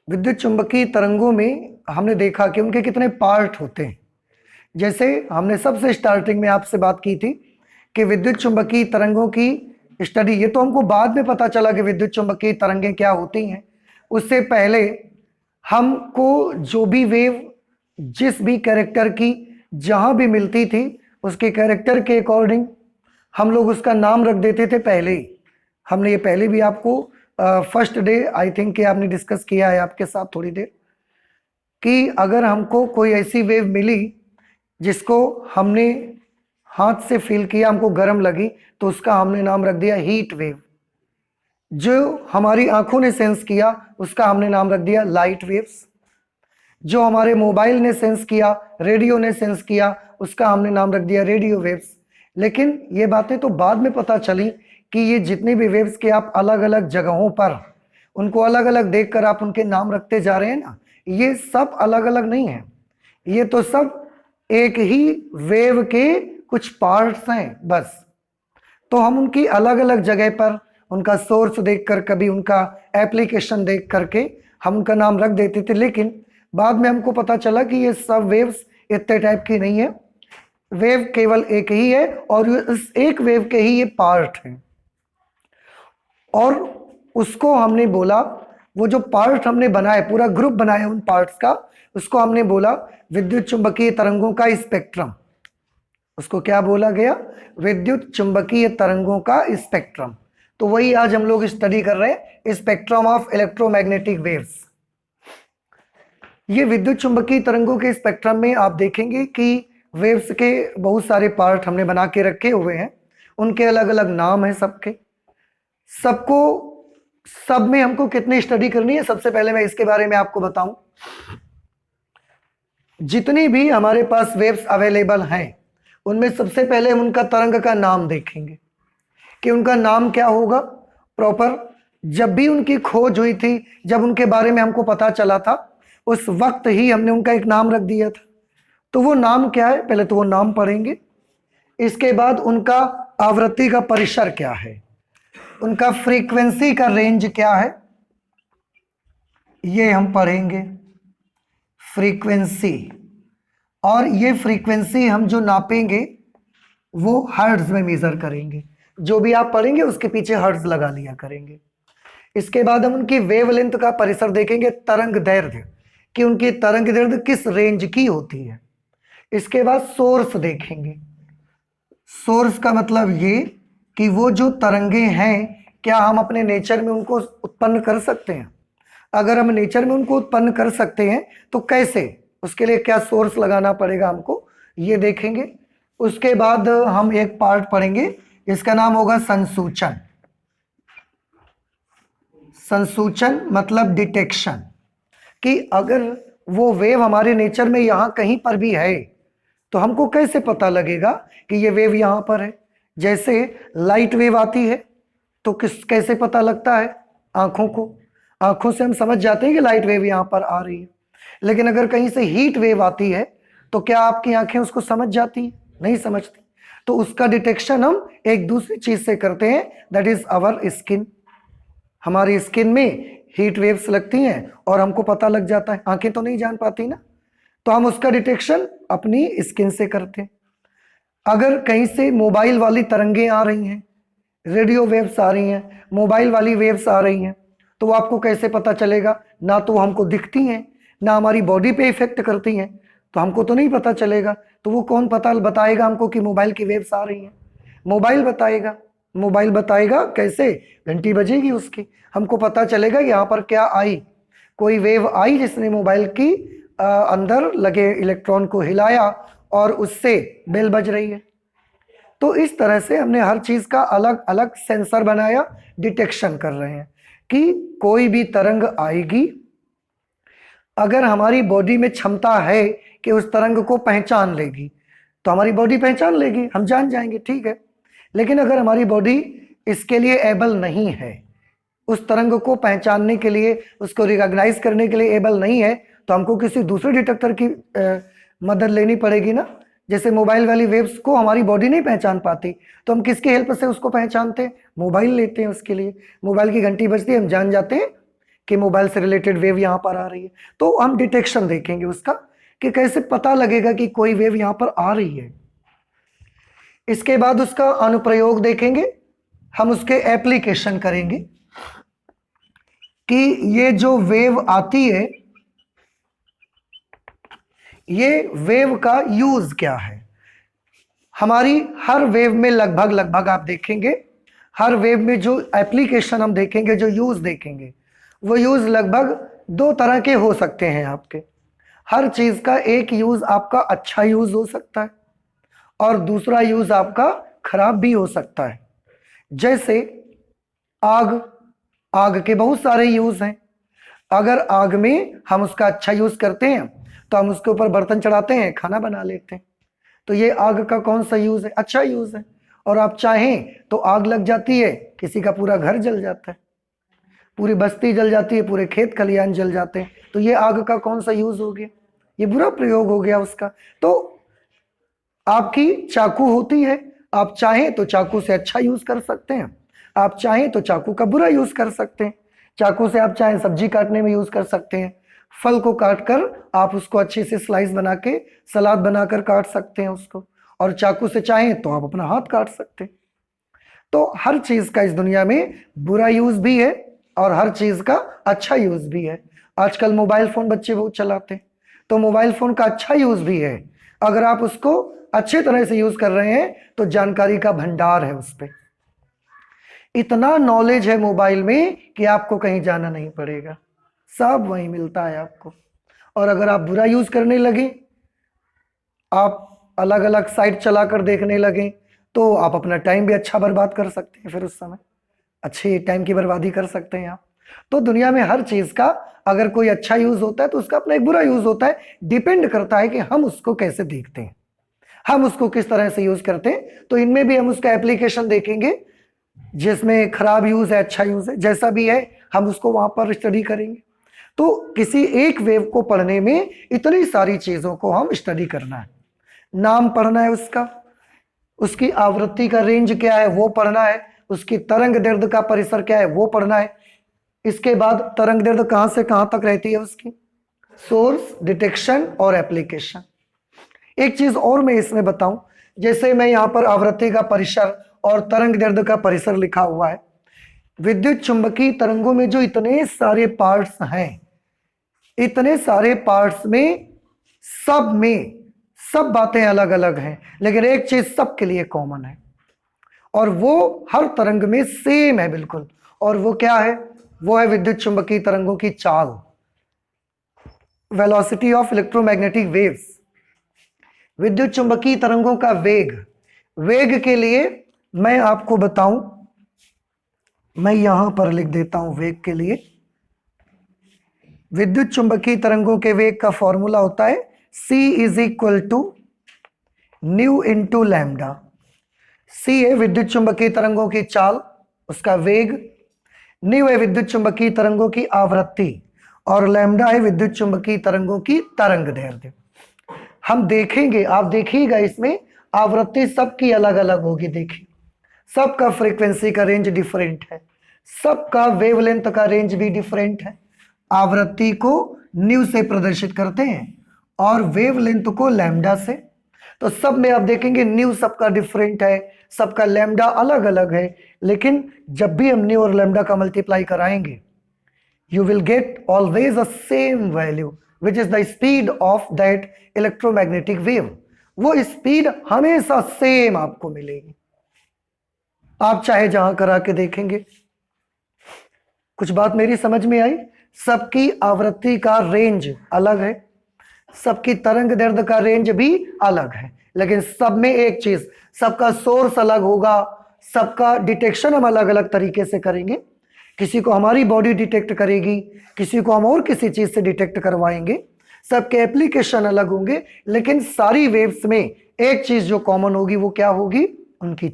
विद्युत चुंबकीय तरंगों में हमने देखा कि उनके कितने पार्ट होते हैं। जैसे हमने सबसे स्टार्टिंग में आपसे बात की थी कि विद्युत चुंबकीय तरंगों की स्टडी, ये तो हमको बाद में पता चला कि विद्युत चुंबकीय तरंगें क्या होती हैं। उससे पहले हमको जो भी वेव जिस भी कैरेक्टर की जहां भी मिलती थी उसके कैरेक्टर के अकॉर्डिंग हम लोग उसका नाम रख देते थे। पहले ही हमने ये पहले भी आपको फर्स्ट डे आई थिंक कि आपने डिस्कस किया है आपके साथ थोड़ी देर, कि अगर हमको कोई ऐसी वेव मिली जिसको हमने हाथ से फील किया, हमको गर्म लगी, तो उसका हमने नाम रख दिया हीट वेव। जो हमारी आंखों ने सेंस किया उसका हमने नाम रख दिया लाइट वेव्स। जो हमारे मोबाइल ने सेंस किया, रेडियो ने सेंस किया, उसका हमने नाम रख दिया रेडियो वेव्स। लेकिन ये बातें तो बाद में पता चली कि ये जितनी भी वेव्स के आप अलग अलग जगहों पर उनको अलग अलग देखकर आप उनके नाम रखते जा रहे हैं ना, ये सब अलग अलग नहीं है, ये तो सब एक ही वेव के कुछ पार्ट्स हैं बस। तो हम उनकी अलग अलग जगह पर उनका सोर्स देखकर, कभी उनका एप्लीकेशन देख करके हम उनका नाम रख देते थे। लेकिन बाद में हमको पता चला कि ये सब वेव्स इतने टाइप की नहीं है, वेव केवल एक ही है और इस एक वेव के ही ये पार्ट हैं। और उसको हमने बोला, वो जो पार्ट हमने बनाए, पूरा ग्रुप बनाया उन पार्ट्स का, उसको हमने बोला विद्युत चुंबकीय तरंगों का स्पेक्ट्रम। उसको क्या बोला गया? विद्युत चुंबकीय तरंगों का स्पेक्ट्रम। तो वही आज हम लोग स्टडी कर रहे हैं, स्पेक्ट्रम ऑफ इलेक्ट्रोमैग्नेटिक वेव्स। ये विद्युत चुंबकीय तरंगों के स्पेक्ट्रम में आप देखेंगे कि वेव्स के बहुत सारे पार्ट हमने बना के रखे हुए हैं, उनके अलग अलग नाम हैं सबके। सबको सब में हमको कितनी स्टडी करनी है, सबसे पहले मैं इसके बारे में आपको बताऊं। जितनी भी हमारे पास वेव्स अवेलेबल हैं उनमें सबसे पहले हम उनका तरंग का नाम देखेंगे कि उनका नाम क्या होगा प्रॉपर। जब भी उनकी खोज हुई थी, जब उनके बारे में हमको पता चला था, उस वक्त ही हमने उनका एक नाम रख दिया था। तो वो नाम क्या है, पहले तो वो नाम पढ़ेंगे। इसके बाद उनका आवृत्ति का परिसर क्या है, उनका फ्रीक्वेंसी का रेंज क्या है, ये हम पढ़ेंगे फ्रीक्वेंसी। और ये फ्रीक्वेंसी हम जो नापेंगे वो हर्ट्ज में मेजर करेंगे। जो भी आप पढ़ेंगे उसके पीछे हर्ट्ज लगा लिया करेंगे। इसके बाद हम उनकी वेवलेंथ का परिसर देखेंगे, तरंग दैर्ध्य, कि उनकी तरंग दैर्ध्य किस रेंज की होती है। इसके बाद सोर्स देखेंगे। सोर्स का मतलब ये कि वो जो तरंगे हैं क्या हम अपने नेचर में उनको उत्पन्न कर सकते हैं। अगर हम नेचर में उनको उत्पन्न कर सकते हैं तो कैसे, उसके लिए क्या सोर्स लगाना पड़ेगा हमको, ये देखेंगे। उसके बाद हम एक पार्ट पढ़ेंगे, इसका नाम होगा संसूचन। संसूचन मतलब डिटेक्शन, कि अगर वो वेव हमारे नेचर में यहां कहीं पर भी है तो हमको कैसे पता लगेगा कि ये वेव यहां पर है। जैसे लाइट वेव आती है तो कैसे पता लगता है, आंखों को, आंखों से हम समझ जाते हैं कि लाइट वेव यहां पर आ रही है। लेकिन अगर कहीं से हीट वेव आती है तो क्या आपकी आंखें उसको समझ जाती हैं? नहीं समझती। तो उसका डिटेक्शन हम एक दूसरी चीज से करते हैं, दैट इज आवर स्किन। हमारी स्किन में हीट वेव्स लगती हैं और हमको पता लग जाता है, आंखें तो नहीं जान पाती ना, तो हम उसका डिटेक्शन अपनी स्किन से करते हैं। अगर कहीं से मोबाइल वाली तरंगें आ रही हैं, रेडियो वेव्स आ रही हैं, मोबाइल वाली वेव्स आ रही हैं, तो आपको कैसे पता चलेगा? ना तो हमको दिखती हैं, ना हमारी बॉडी पे इफेक्ट करती हैं, तो हमको तो नहीं पता चलेगा। तो वो कौन पता बताएगा हमको कि मोबाइल की वेव्स आ रही हैं? मोबाइल बताएगा। मोबाइल बताएगा कैसे? घंटी बजेगी उसकी, हमको पता चलेगा यहाँ पर क्या आई, कोई वेव आई जिसने मोबाइल की अंदर लगे इलेक्ट्रॉन को हिलाया और उससे बेल बज रही है। तो इस तरह से हमने हर चीज का अलग अलग सेंसर बनाया, डिटेक्शन कर रहे हैं कि कोई भी तरंग आएगी, अगर हमारी बॉडी में क्षमता है कि उस तरंग को पहचान लेगी तो हमारी बॉडी पहचान लेगी, हम जान जाएंगे, ठीक है। लेकिन अगर हमारी बॉडी इसके लिए एबल नहीं है, उस तरंग को पहचानने के लिए, उसको रिकॉग्नाइज करने के लिए एबल नहीं है, तो हमको किसी दूसरे डिटेक्टर की मदद लेनी पड़ेगी ना। जैसे मोबाइल वाली वेव्स को हमारी बॉडी नहीं पहचान पाती, तो हम किसकी हेल्प से उसको पहचानते हैं? मोबाइल लेते हैं उसके लिए। मोबाइल की घंटी बजती है, हम जान जाते हैं कि मोबाइल से रिलेटेड वेव यहां पर आ रही है, तो हम डिटेक्शन देखेंगे उसका कि कैसे पता लगेगा कि कोई वेव यहां पर आ रही है। इसके बाद उसका अनुप्रयोग देखेंगे, हम उसके एप्लीकेशन करेंगे कि ये जो वेव आती है, ये वेव का यूज क्या है। हमारी हर वेव में लगभग आप देखेंगे, हर वेव में जो एप्लीकेशन हम देखेंगे, जो यूज देखेंगे, वो यूज लगभग दो तरह के हो सकते हैं आपके। हर चीज का एक यूज आपका अच्छा यूज हो सकता है और दूसरा यूज आपका खराब भी हो सकता है। जैसे आग के बहुत सारे यूज हैं। अगर आग में हम उसका अच्छा यूज करते हैं तो हम उसके ऊपर बर्तन चढ़ाते हैं, खाना बना लेते हैं, तो ये आग का कौन सा यूज है? अच्छा यूज है। और आप चाहें तो आग लग जाती है, किसी का पूरा घर जल जाता है, पूरी बस्ती जल जाती है, पूरे खेत खलियान जल जाते हैं, तो ये आग का कौन सा यूज हो गया? ये बुरा प्रयोग हो गया उसका। तो आपकी चाकू होती है, आप चाहें तो चाकू से अच्छा यूज कर सकते हैं, आप चाहें तो चाकू का बुरा यूज कर सकते हैं। चाकू से आप चाहें सब्जी काटने में यूज कर सकते हैं, फल को काट कर आप उसको अच्छे से स्लाइस बना के सलाद बनाकर काट सकते हैं उसको, और चाकू से चाहें तो आप अपना हाथ काट सकते हैं। तो हर चीज का इस दुनिया में बुरा यूज भी है और हर चीज का अच्छा यूज भी है। आजकल मोबाइल फोन बच्चे बहुत चलाते हैं, तो मोबाइल फोन का अच्छा यूज भी है। अगर आप उसको अच्छे तरह से यूज कर रहे हैं तो जानकारी का भंडार है उस पर। इतना नॉलेज है मोबाइल में कि आपको कहीं जाना नहीं पड़ेगा, सब वहीं मिलता है आपको। और अगर आप बुरा यूज करने लगे, आप अलग अलग साइट चलाकर देखने लगे, तो आप अपना टाइम भी अच्छा बर्बाद कर सकते हैं। फिर उस समय अच्छी टाइम की बर्बादी कर सकते हैं आप। तो दुनिया में हर चीज का अगर कोई अच्छा यूज होता है तो उसका अपना एक बुरा यूज होता है। डिपेंड करता है कि हम उसको कैसे देखते हैं, हम उसको किस तरह से यूज करते हैं। तो इनमें भी हम उसका एप्लीकेशन देखेंगे, जिसमें खराब यूज है, अच्छा यूज है, जैसा भी है हम उसको वहां पर स्टडी करेंगे। तो किसी एक वेव को पढ़ने में इतनी सारी चीजों को हम स्टडी करना है। नाम पढ़ना है उसका, उसकी आवृत्ति का रेंज क्या है वो पढ़ना है, उसकी तरंग दैर्ध्य का परिसर क्या है वो पढ़ना है। इसके बाद तरंग दैर्ध्य कहां से कहां तक रहती है उसकी, सोर्स, डिटेक्शन और एप्लीकेशन। एक चीज और मैं इसमें बताऊं, जैसे मैं यहां पर आवृत्ति का परिसर और तरंग दैर्ध्य का परिसर लिखा हुआ है। विद्युत चुंबकीय तरंगों में जो इतने सारे पार्ट्स हैं, इतने सारे पार्ट्स में सब बातें अलग अलग हैं, लेकिन एक चीज सबके लिए कॉमन है और वो हर तरंग में सेम है बिल्कुल। और वो क्या है? वो है विद्युत चुंबकीय तरंगों की चाल, वेलोसिटी ऑफ इलेक्ट्रोमैग्नेटिक वेव्स। विद्युत चुंबकीय तरंगों का वेग के लिए मैं आपको बताऊं, मैं यहां पर लिख देता हूं वेग के लिए। विद्युत चुंबकीय तरंगों के वेग का फॉर्मूला होता है c is equal to nu into lambda. c है विद्युत चुंबकीय तरंगों की चाल, उसका वेग, न्यू है विद्युत चुंबकीय तरंगों की आवृत्ति, और लैम्डा है विद्युत चुंबकीय तरंगों की तरंग दैर्ध्य। हम देखेंगे, आप देखिएगा इसमें आवृत्ति सबकी अलग अलग होगी। देखिए सबका फ्रीक्वेंसी का रेंज डिफरेंट है, सबका वेवलेंथ का रेंज भी डिफरेंट है। आवृत्ति को न्यू से प्रदर्शित करते हैं और वेवलेंथ को लैम्डा से। तो सब में आप देखेंगे न्यू सबका डिफरेंट है, सबका लैम्डा अलग अलग है, लेकिन जब भी हम न्यू और लैम्डा का मल्टीप्लाई कराएंगे, you will get always a same value which is the speed of that electromagnetic wave। वो स्पीड हमेशा सेम आपको मिलेगी, आप चाहे जहां करा के देखेंगे। कुछ बात मेरी समझ में आई? सबकी आवृत्ति का रेंज अलग है, सबकी तरंग दैर्ध्य का रेंज भी अलग है, लेकिन सब में एक चीज, सबका सोर्स अलग होगा, सबका डिटेक्शन हम अलग अलग तरीके से करेंगे। किसी को हमारी बॉडी डिटेक्ट करेगी, किसी को हम और किसी चीज से डिटेक्ट करवाएंगे, सबके एप्लीकेशन अलग होंगे, लेकिन सारी वेव्स में एक चीज जो कॉमन होगी वो क्या होगी? उनकी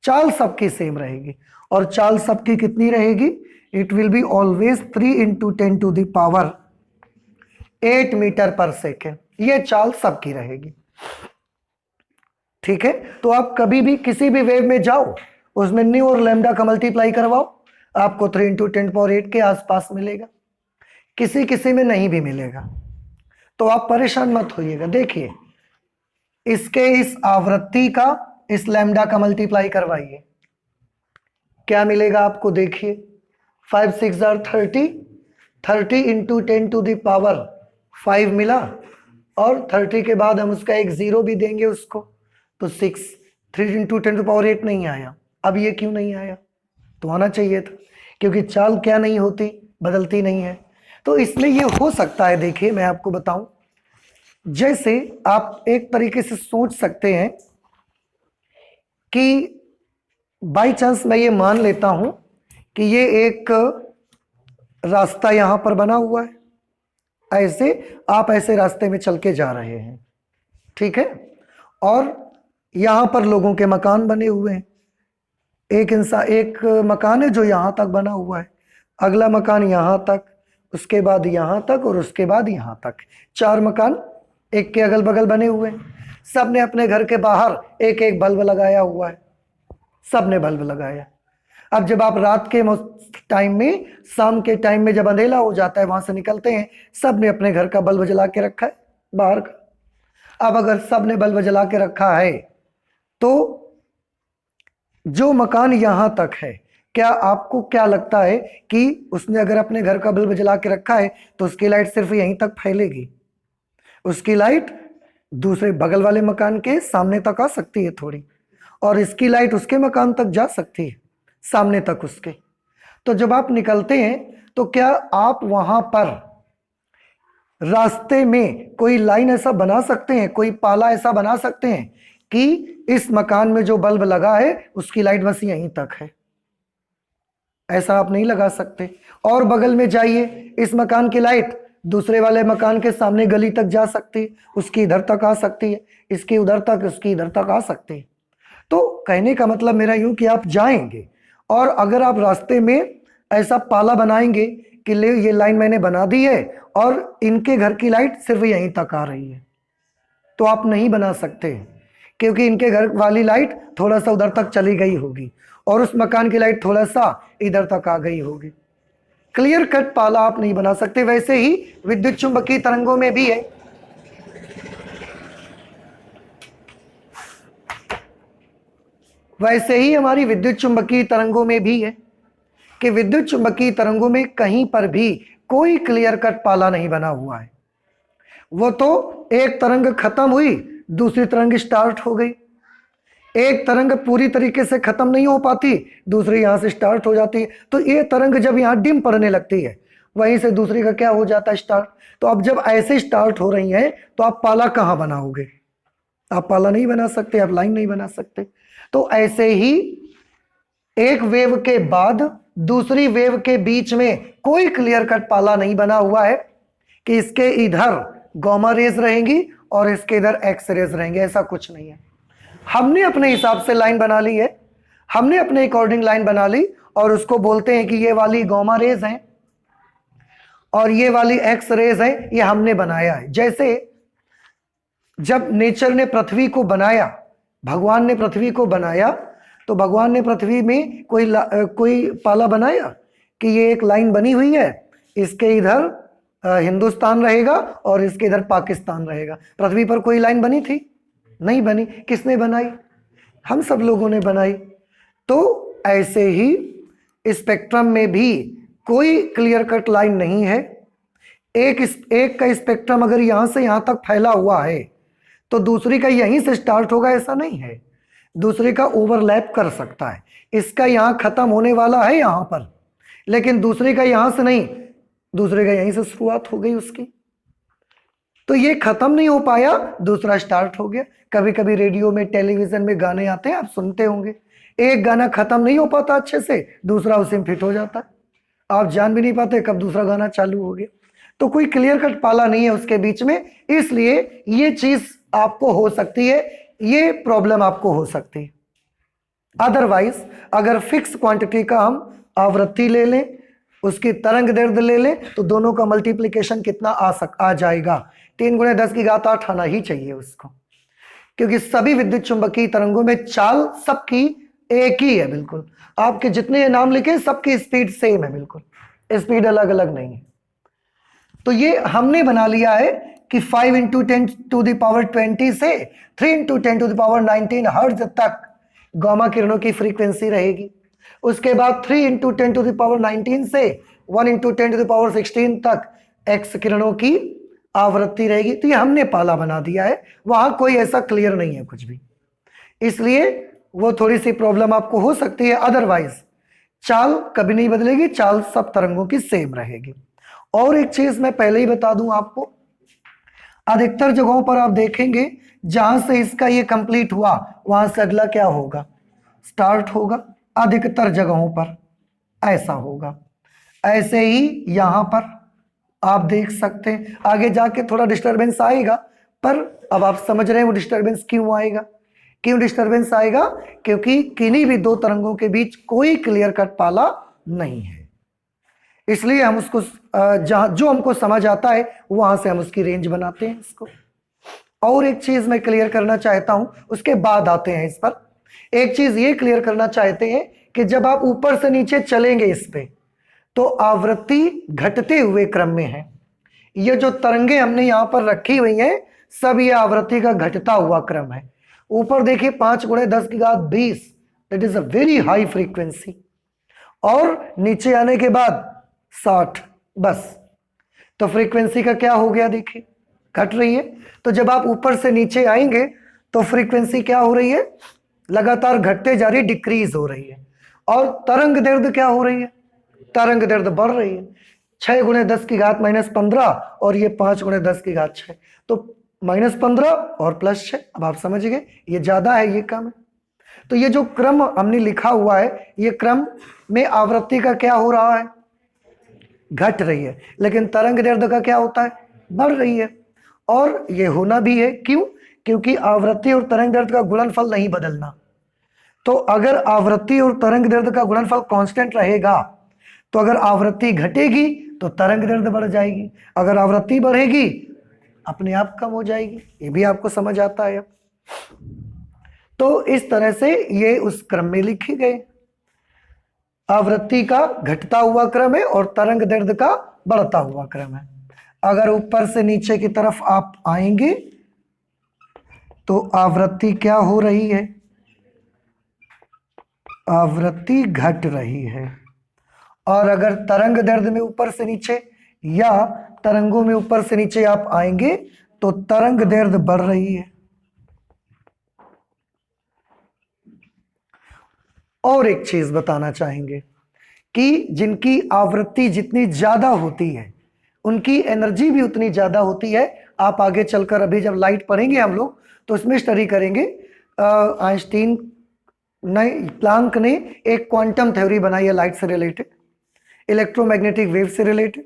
चाल सबकी सेम रहेगी। और चाल सबकी कितनी रहेगी? It will be always 3 × 10⁸ metre per second, ये चाल सबकी रहेगी। ठीक है, तो आप कभी भी किसी भी वेव में जाओ, उसमें न्यू और लैम्डा का मल्टीप्लाई करवाओ, आपको 3 इंटू 10⁸ के आसपास मिलेगा, किसी किसी में नहीं भी मिलेगा। तो आप परेशान मत होइएगा। देखिए इसके इस आवृत्ति का इस लैम्डा का मल्टीप्लाई करवाइए, क्या मिलेगा आपको। देखिए 5 6 are 30, 30 इंटू 10⁵ मिला, और 30 के बाद हम उसका एक 0 भी देंगे उसको, तो 6। 3 इंटू 10⁸ नहीं आया। अब ये क्यों नहीं आया, तो आना चाहिए था, क्योंकि चाल क्या नहीं होती, बदलती नहीं है। तो इसमें ये हो सकता है। देखिए मैं आपको बताऊं, जैसे आप एक तरीके से सोच सकते हैं कि बाई चांस मैं ये मान लेता हूं कि ये एक रास्ता यहां पर बना हुआ है, ऐसे आप ऐसे रास्ते में चल के जा रहे हैं, ठीक है, और यहां पर लोगों के मकान बने हुए हैं। एक मकान है जो यहां तक बना हुआ है, अगला मकान यहां तक, उसके बाद यहां तक, और उसके बाद यहां तक। 4 मकान एक के अगल बगल बने हुए हैं। सब ने अपने घर के बाहर एक एक बल्ब लगाया हुआ है, सब ने बल्ब लगाया। अब जब आप रात के टाइम में, शाम के टाइम में जब अंधेला हो जाता है, वहां से निकलते हैं, सब ने अपने घर का बल्ब जला के रखा है बाहर का। अब अगर सब ने बल्ब जला के रखा है, तो जो मकान यहां तक है, क्या आपको क्या लगता है कि उसने अगर अपने घर का बल्ब जला के रखा है तो उसकी लाइट सिर्फ यहीं तक फैलेगी? उसकी लाइट दूसरे बगल वाले मकान के सामने तक आ सकती है थोड़ी, और इसकी लाइट उसके मकान तक जा सकती है, सामने तक उसके। तो जब आप निकलते हैं तो क्या आप वहां पर रास्ते में कोई लाइन ऐसा बना सकते हैं, कोई पाला ऐसा बना सकते हैं कि इस मकान में जो बल्ब लगा है उसकी लाइट बस यहीं तक है? ऐसा आप नहीं लगा सकते। और बगल में जाइए, इस मकान की लाइट दूसरे वाले मकान के सामने गली तक जा सकती है, उसकी इधर तक आ सकती है, इसकी उधर तक, उसकी इधर तक आ सकती है। तो कहने का मतलब मेरा यूं कि आप जाएंगे, और अगर आप रास्ते में ऐसा पाला बनाएंगे कि ले ये लाइन मैंने बना दी है और इनके घर की लाइट सिर्फ यहीं तक आ रही है, तो आप नहीं बना सकते, क्योंकि इनके घर वाली लाइट थोड़ा सा उधर तक चली गई होगी और उस मकान की लाइट थोड़ा सा इधर तक आ गई होगी। क्लियर कट पाला आप नहीं बना सकते। वैसे ही विद्युत चुंबकीय तरंगों में भी है। वैसे ही हमारी विद्युत चुंबकीय तरंगों में भी है कि विद्युत चुंबकीय तरंगों में कहीं पर भी कोई क्लियर कट पाला नहीं बना हुआ है। वो तो एक तरंग खत्म हुई, दूसरी तरंग स्टार्ट हो गई। एक तरंग पूरी तरीके से खत्म नहीं हो पाती, दूसरी यहां से स्टार्ट हो जाती है। तो ये तरंग जब यहां डिम पड़ने लगती है, वहीं से दूसरी का क्या हो जाता है, स्टार्ट। तो अब जब ऐसे स्टार्ट हो रही हैं, तो आप पाला कहां बनाओगे? आप पाला नहीं बना सकते, आप लाइन नहीं बना सकते। तो ऐसे ही एक वेव के बाद दूसरी वेव के बीच में कोई क्लियर कट पाला नहीं बना हुआ है कि इसके इधर गामा रेज रहेंगी और इसके इधर एक्स रेज रहेंगे, ऐसा कुछ नहीं है। हमने अपने हिसाब से लाइन बना ली है, हमने अपने अकॉर्डिंग लाइन बना ली, और उसको बोलते हैं कि ये वाली गामा रेज है और ये वाली एक्स रेज है, ये हमने बनाया है। जैसे जब नेचर ने पृथ्वी को बनाया, भगवान ने पृथ्वी को बनाया, तो भगवान ने पृथ्वी में कोई पाला बनाया कि ये एक लाइन बनी हुई है, इसके इधर हिंदुस्तान रहेगा और इसके इधर पाकिस्तान रहेगा। पृथ्वी पर कोई लाइन बनी थी? नहीं बनी। किसने बनाई? हम सब लोगों ने बनाई। तो ऐसे ही स्पेक्ट्रम में भी कोई क्लियर कट लाइन नहीं है। एक का स्पेक्ट्रम अगर यहां से यहां तक फैला हुआ है तो दूसरी का यहीं से स्टार्ट होगा, ऐसा नहीं है। दूसरे का ओवरलैप कर सकता है। इसका यहां खत्म होने वाला है यहां पर, लेकिन दूसरे का यहां से नहीं, दूसरे का यहीं से शुरुआत हो गई उसकी। तो ये खत्म नहीं हो पाया, दूसरा स्टार्ट हो गया। कभी कभी रेडियो में, टेलीविजन में गाने आते हैं, आप सुनते होंगे, एक गाना खत्म नहीं हो पाता अच्छे से, दूसरा उसी में फिट हो जाता है, आप जान भी नहीं पाते कब दूसरा गाना चालू हो गया। तो कोई क्लियर कट पाला नहीं है उसके बीच में, इसलिए ये चीज आपको हो सकती है, ये प्रॉब्लम आपको हो सकती है। अदरवाइज अगर फिक्स क्वांटिटी का हम आवृत्ति ले लें, उसकी तरंग दैर्ध्य ले लें, तो दोनों का मल्टीप्लिकेशन कितना आ जाएगा, 3 × 10⁸ आना ही चाहिए उसको, क्योंकि सभी विद्युत चुंबकीय तरंगों में चाल सबकी एक ही है बिल्कुल। आपके जितने ये नाम लिखे सबकी स्पीड सेम है, बिल्कुल स्पीड अलग अलग नहीं है। तो ये हमने बना लिया है कि 5 इंटू 10⁻20 से 3 इंटू 10⁻19 हर्ट्ज तक गामा किरणों की फ्रीक्वेंसी रहेगी। उसके बाद 3 इंटू 10⁻19 से 1 इंटू 10⁻16 तक एक्स किरणों की आवृत्ति रहेगी। तो ये हमने पाला बना दिया है, वहां कोई ऐसा क्लियर नहीं है कुछ भी, इसलिए वो थोड़ी सी प्रॉब्लम आपको हो सकती है। अदरवाइज चाल कभी नहीं बदलेगी, चाल सब तरंगों की सेम रहेगी। और एक चीज मैं पहले ही बता दूं आपको, अधिकतर जगहों पर आप देखेंगे जहां से इसका ये कंप्लीट हुआ वहां से अगला क्या होगा, स्टार्ट होगा। अधिकतर जगहों पर ऐसा होगा। ऐसे ही यहां पर आप देख सकते हैं, आगे जाके थोड़ा डिस्टरबेंस आएगा, पर अब आप समझ रहे हैं वो डिस्टरबेंस क्यों आएगा। क्यों डिस्टरबेंस आएगा? क्योंकि किन्हीं भी दो तरंगों के बीच कोई क्लियर कट पाला नहीं है, इसलिए हम उसको जहां जो हमको समझ आता है वहां से हम उसकी रेंज बनाते हैं इसको। और एक चीज मैं क्लियर करना चाहता हूं, उसके बाद आते हैं इस पर। एक चीज ये क्लियर करना चाहते हैं कि जब आप ऊपर से नीचे चलेंगे इस पे, तो आवृत्ति घटते हुए क्रम में है। ये जो तरंगे हमने यहां पर रखी हुई हैं सब ये आवृत्ति का घटता हुआ क्रम है। ऊपर देखिए 5 × 10⁻20, that is a very high frequency, और नीचे आने के बाद 60 बस। तो फ्रीक्वेंसी का क्या हो गया, देखिए घट रही है। तो जब आप ऊपर से नीचे आएंगे तो फ्रीक्वेंसी क्या हो रही है, लगातार घटते जा रही है, डिक्रीज हो रही है। और तरंग दैर्ध्य क्या हो रही है, तरंग दैर्ध्य बढ़ रही है। 6 × 10⁻15 और ये 5 × 10⁻6, तो -15 और +6। अब आप समझ गए ये ज्यादा है ये कम है। तो ये जो क्रम हमने लिखा हुआ है, ये क्रम में आवृत्ति का क्या हो रहा है, घट रही है, लेकिन तरंग दैर्ध्य का क्या होता है, बढ़ रही है। और ये होना भी है, क्यों? क्योंकि आवृत्ति और तरंग दैर्ध्य का गुणनफल नहीं बदलना। तो अगर आवृत्ति और तरंग दैर्ध्य का गुणनफल कांस्टेंट रहेगा, तो अगर आवृत्ति घटेगी तो तरंग दैर्ध्य बढ़ जाएगी, अगर आवृत्ति बढ़ेगी अपने आप कम हो जाएगी। ये भी आपको समझ आता है। तो इस तरह से ये उस क्रम में लिखे गए, आवृत्ति का घटता हुआ क्रम है और तरंग दैर्ध्य का बढ़ता हुआ क्रम है। अगर ऊपर से नीचे की तरफ आप आएंगे तो आवृत्ति क्या हो रही है, आवृत्ति घट रही है। और अगर तरंग दैर्ध्य में ऊपर से नीचे या तरंगों में ऊपर से नीचे आप आएंगे तो तरंग दैर्ध्य बढ़ रही है। और एक चीज बताना चाहेंगे कि जिनकी आवृत्ति जितनी ज्यादा होती है उनकी एनर्जी भी उतनी ज्यादा होती है। आप आगे चलकर अभी जब लाइट पढ़ेंगे हम लोग तो इसमें स्टडी करेंगे। आइंस्टीन प्लांक ने एक क्वांटम थ्योरी बनाई है लाइट से रिलेटेड, इलेक्ट्रोमैग्नेटिक वेव से रिलेटेड।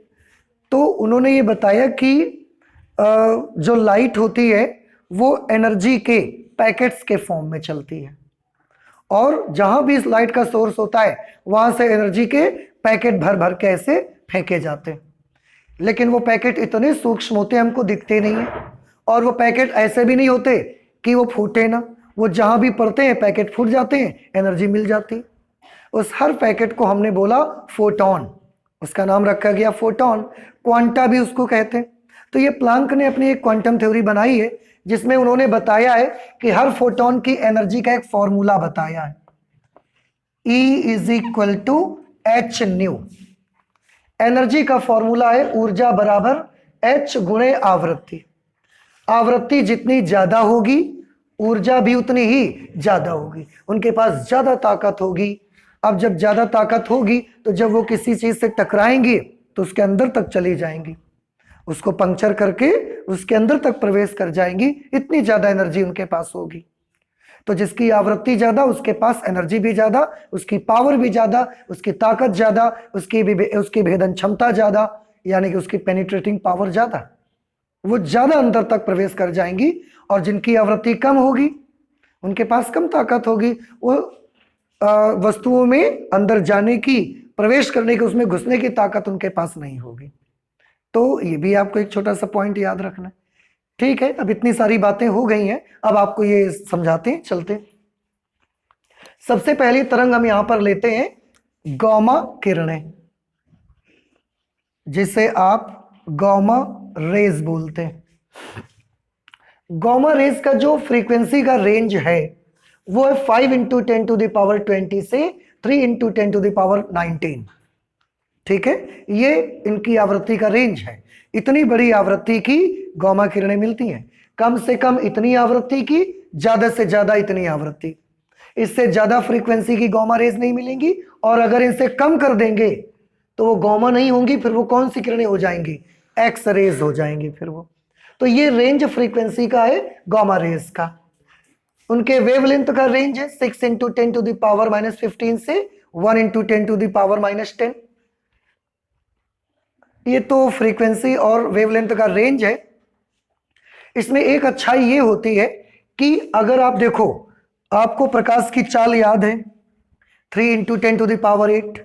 तो उन्होंने ये बताया कि जो लाइट होती है वो एनर्जी के पैकेट्स के फॉर्म में चलती है, और जहां भी इस लाइट का सोर्स होता है वहां से एनर्जी के पैकेट भर भर के ऐसे फेंके जाते हैं। लेकिन वो पैकेट इतने सूक्ष्म होते हैं हमको दिखते नहीं है, और वो पैकेट ऐसे भी नहीं होते कि वो फूटे ना, वो जहां भी पड़ते हैं पैकेट फूट जाते हैं, एनर्जी मिल जाती है। उस हर पैकेट को हमने बोला फोटॉन, उसका नाम रखा गया फोटॉन, क्वांटा भी उसको कहते हैं। तो ये प्लांक ने अपनी एक क्वांटम थ्योरी बनाई है जिसमें उन्होंने बताया है कि हर फोटॉन की एनर्जी का एक फॉर्मूला बताया है, E = h²। एनर्जी का फॉर्मूला है ऊर्जा बराबर h × आवृत्ति। आवृत्ति जितनी ज्यादा होगी ऊर्जा भी उतनी ही ज्यादा होगी, उनके पास ज्यादा ताकत होगी। अब जब ज्यादा ताकत होगी तो जब वो किसी चीज से टकराएंगी तो उसके अंदर तक चली जाएंगी, उसको पंक्चर करके उसके अंदर तक प्रवेश कर जाएंगी, इतनी ज्यादा एनर्जी उनके पास होगी। तो जिसकी आवृत्ति ज्यादा उसके पास एनर्जी भी ज्यादा, उसकी पावर भी ज्यादा, उसकी ताकत ज्यादा, उसकी भेदन क्षमता ज्यादा, यानी कि उसकी पेनिट्रेटिंग पावर ज्यादा, वो ज्यादा अंदर तक प्रवेश कर जाएंगी। और जिनकी आवृत्ति कम होगी उनके पास कम ताकत होगी, वो वस्तुओं में अंदर जाने की, प्रवेश करने की, उसमें घुसने की ताकत उनके पास नहीं होगी। तो ये भी आपको एक छोटा सा पॉइंट याद रखना है। ठीक है, अब इतनी सारी बातें हो गई हैं, अब आपको ये समझाते हैं, चलते हैं। सबसे पहली तरंग हम यहां पर लेते हैं गामा किरणें, जिसे आप गामा रेज बोलते हैं। गामा रेज का जो फ्रीक्वेंसी का रेंज है वो है 5 × 10⁻20 से 3 × 10⁻19। ठीक है, ये इनकी आवृत्ति का रेंज है। इतनी बड़ी आवृत्ति की गामा किरणें मिलती हैं। कम से कम इतनी आवृत्ति की, ज्यादा से ज्यादा इतनी आवृत्ति। इससे ज्यादा फ्रीक्वेंसी की गामा रेज नहीं मिलेंगी, और अगर इनसे कम कर देंगे तो वो गामा नहीं होंगी, फिर वो कौन सी किरणें हो जाएंगी? एक्स रेज हो जाएंगी फिर वो। तो ये रेंज फ्रीक्वेंसी का है गामा रेज का। उनके वेवलेंथ का रेंज है 6 × 10⁻⁻15 से 1 × 10⁻⁻10। ये तो फ्रीक्वेंसी और वेवलेंथ का रेंज है। इसमें एक अच्छाई ये होती है कि अगर आप देखो, आपको प्रकाश की चाल याद है 3 × 10⁸।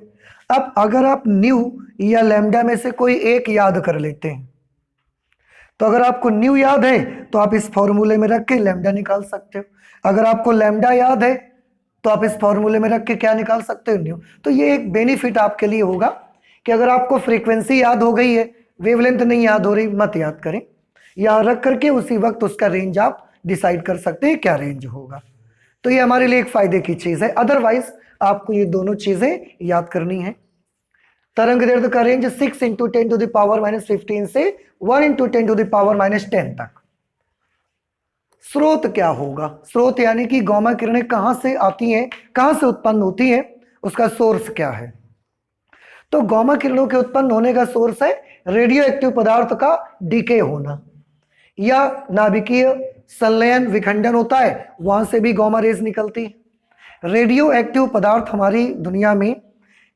अब अगर आप न्यू या लैम्डा में से कोई एक याद कर लेते हैं, तो अगर आपको न्यू याद है तो आप इस फॉर्मूले में रख के लैम्डा निकाल सकते हो। अगर आपको लैम्डा याद है तो आप इस फॉर्मूले में रख के क्या निकाल सकते हो? न्यू। तो ये एक बेनिफिट आपके लिए होगा कि अगर आपको फ्रीक्वेंसी याद हो गई है, वेवलेंथ नहीं याद हो रही, मत याद करें, यहां रख करके उसी वक्त उसका रेंज आप डिसाइड कर सकते हैं क्या रेंज होगा। तो ये हमारे लिए एक फायदे की चीज है। अदरवाइज आपको ये दोनों चीजें याद करनी है। तरंग दैर्ध्य का रेंज 6 × 10⁻⁻15 से 1 × 10⁻⁻10 तक। स्रोत क्या होगा? स्रोत यानी कि गामा किरणें कहां से आती हैं, कहां से उत्पन्न होती हैं, उसका सोर्स क्या है? तो गामा किरणों के उत्पन्न होने का सोर्स है रेडियो एक्टिव पदार्थ का डीके होना, या नाभिकीय संलयन विखंडन होता है, वहां से भी गामा रेज निकलती है। रेडियो एक्टिव पदार्थ हमारी दुनिया में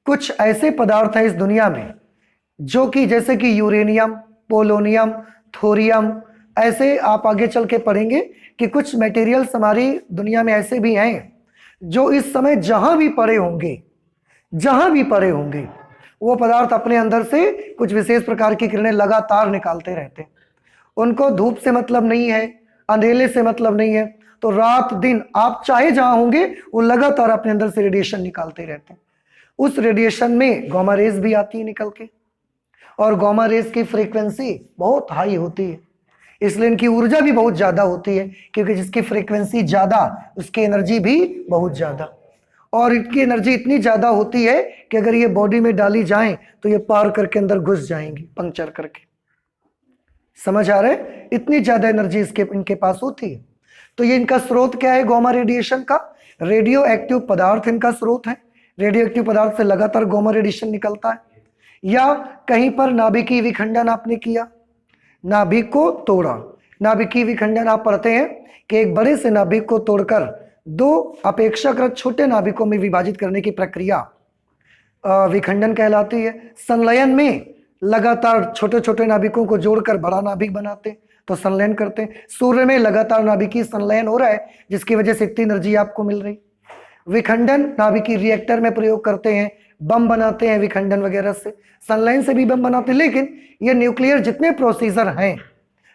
कुछ ऐसे पदार्थ हैं इस दुनिया में जो कि जैसे कि यूरेनियम, पोलोनियम, थोरियम, ऐसे आप आगे चल के पढ़ेंगे कि कुछ मटेरियल्स हमारी दुनिया में ऐसे भी हैं जो इस समय जहां भी पड़े होंगे वो पदार्थ अपने अंदर से कुछ विशेष प्रकार की किरणें लगातार निकालते रहते हैं। उनको धूप से मतलब नहीं है, अंधेरे से मतलब नहीं है, तो रात दिन आप चाहे जहां होंगे वो लगातार अपने अंदर से रेडिएशन निकालते रहते हैं। उस रेडिएशन में गामा रेज भी आती है निकल के, और गामा रेज की फ्रीक्वेंसी बहुत हाई होती है, इसलिए इनकी ऊर्जा भी बहुत ज्यादा होती है, क्योंकि जिसकी फ्रीक्वेंसी ज्यादा उसकी एनर्जी भी बहुत ज्यादा। और इनकी एनर्जी इतनी ज्यादा होती है कि अगर ये बॉडी में डाली जाए तो ये पार करके अंदर घुस जाएंगी पंक्चर करके। समझ आ रहा है? इतनी ज्यादा एनर्जी इनके पास होती है। तो ये इनका स्रोत क्या है गामा रेडिएशन का? रेडियो एक्टिव पदार्थ इनका स्रोत है। रेडियो एक्टिव पदार्थ से लगातार गामा रेडिएशन निकलता है। या कहीं पर नाभिकीय विखंडन आपने किया, नाभिक को तोड़ा। नाभिकीय विखंडन आप पढ़ते हैं कि एक बड़े से नाभिक को तोड़कर दो अपेक्षाकृत छोटे नाभिकों में विभाजित करने की प्रक्रिया विखंडन कहलाती है। संलयन में लगातार छोटे छोटे नाभिकों को जोड़कर बड़ा नाभिक बनाते तो संलयन करते हैं। सूर्य में लगातार नाभिकीय संलयन हो रहा है, जिसकी वजह से इतनी एनर्जी आपको मिल रही। विखंडन नाभिकीय रिएक्टर में प्रयोग करते हैं, बम बनाते हैं विखंडन वगैरह से, संलयन से भी बम बनाते हैं। लेकिन ये न्यूक्लियर जितने प्रोसीजर हैं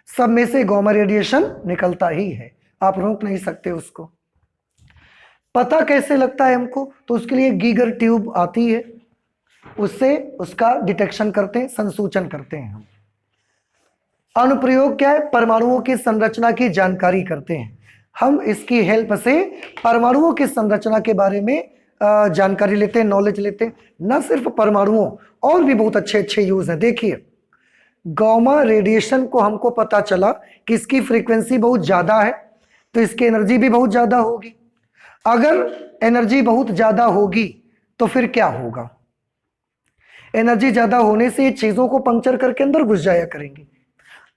सब में से गामा रेडिएशन निकलता ही है, आप रोक नहीं सकते उसको। पता कैसे लगता है हमको? तो उसके लिए गीगर ट्यूब आती है, उससे उसका डिटेक्शन करते हैं, संसूचन करते हैं हम। अनुप्रयोग क्या है? परमाणुओं की संरचना की जानकारी करते हैं हम। इसकी हेल्प से परमाणुओं की संरचना के बारे में जानकारी लेते हैं, नॉलेज लेते हैं। न सिर्फ परमाणुओं, और भी बहुत अच्छे अच्छे यूज हैं। देखिए, गामा रेडिएशन को हमको पता चला कि इसकी फ्रीक्वेंसी बहुत ज्यादा है, तो इसकी एनर्जी भी बहुत ज्यादा होगी। अगर एनर्जी बहुत ज्यादा होगी तो फिर क्या होगा? एनर्जी ज्यादा होने से चीजों को पंक्चर करके अंदर घुस जाया करेंगी।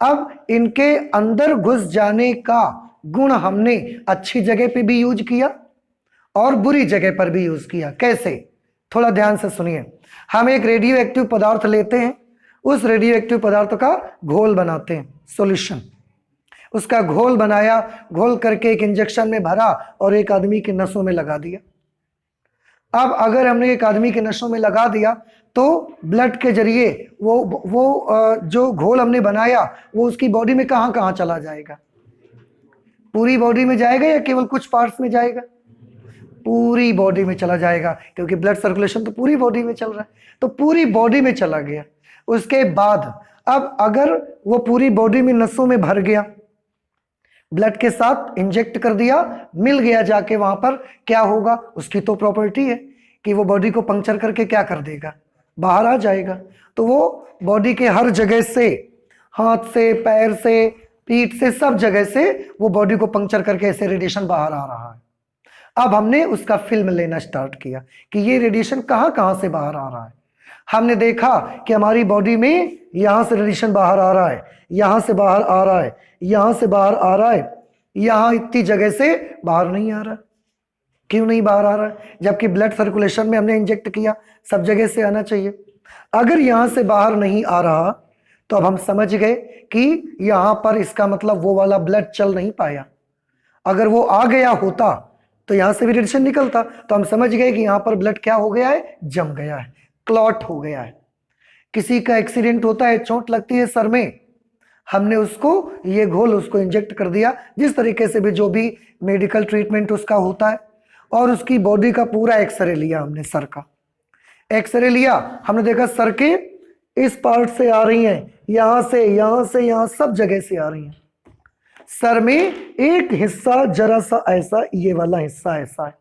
अब इनके अंदर घुस जाने का गुण हमने अच्छी जगह पे भी यूज किया और बुरी जगह पर भी यूज किया। कैसे? थोड़ा ध्यान से सुनिए। हम एक रेडियो एक्टिव पदार्थ लेते हैं, उस रेडियो एक्टिव पदार्थ का घोल बनाते हैं, सॉल्यूशन। उसका घोल बनाया, घोल करके एक इंजेक्शन में भरा और एक आदमी के नसों में लगा दिया। अब अगर हमने एक आदमी के नसों में लगा दिया तो ब्लड के जरिए वो जो घोल हमने बनाया वो उसकी बॉडी में कहां कहां चला जाएगा? पूरी बॉडी में जाएगा या केवल कुछ पार्ट्स में जाएगा? पूरी बॉडी में चला जाएगा, क्योंकि ब्लड सर्कुलेशन तो पूरी बॉडी में चल रहा है, तो पूरी बॉडी में चला गया। उसके बाद अब अगर वो पूरी बॉडी में नसों में भर गया, ब्लड के साथ इंजेक्ट कर दिया, मिल गया जाके वहां पर, क्या होगा? उसकी तो प्रॉपर्टी है कि वो बॉडी को पंक्चर करके क्या कर देगा? बाहर आ जाएगा। तो वो बॉडी के हर जगह से, हाथ से, पैर से, पीठ से, सब जगह से वो बॉडी को पंक्चर करके ऐसे रेडिएशन बाहर आ रहा है। अब हमने उसका फिल्म लेना स्टार्ट किया कि ये रेडिएशन कहां कहां से बाहर आ रहा है। हमने देखा कि हमारी बॉडी में यहां से रेडिएशन बाहर आ रहा है, यहां से बाहर आ रहा है, यहां से बाहर आ रहा है, यहां इतनी जगह से बाहर नहीं आ रहा। क्यों नहीं बाहर आ रहा है? जबकि ब्लड सर्कुलेशन में हमने इंजेक्ट किया, सब जगह से आना चाहिए। अगर यहां से बाहर नहीं आ रहा तो अब हम समझ गए कि यहां पर इसका मतलब वो वाला ब्लड चल नहीं पाया। अगर वो आ गया होता तो यहां से भी रेडिएशन निकलता, तो हम समझ गए कि यहां पर ब्लड क्या हो गया है? जम गया है, क्लॉट हो गया है। किसी का एक्सीडेंट होता है, चोट लगती है सर में, हमने उसको ये घोल उसको इंजेक्ट कर दिया, जिस तरीके से भी जो भी मेडिकल ट्रीटमेंट उसका होता है, और उसकी बॉडी का पूरा एक्सरे लिया हमने, सर का एक्सरे लिया। हमने देखा सर के इस पार्ट से आ रही हैं, यहां से, यहां से, यहां सब जगह से आ रही हैं। सर में एक हिस्सा जरा सा ऐसा, ये वाला हिस्सा ऐसा है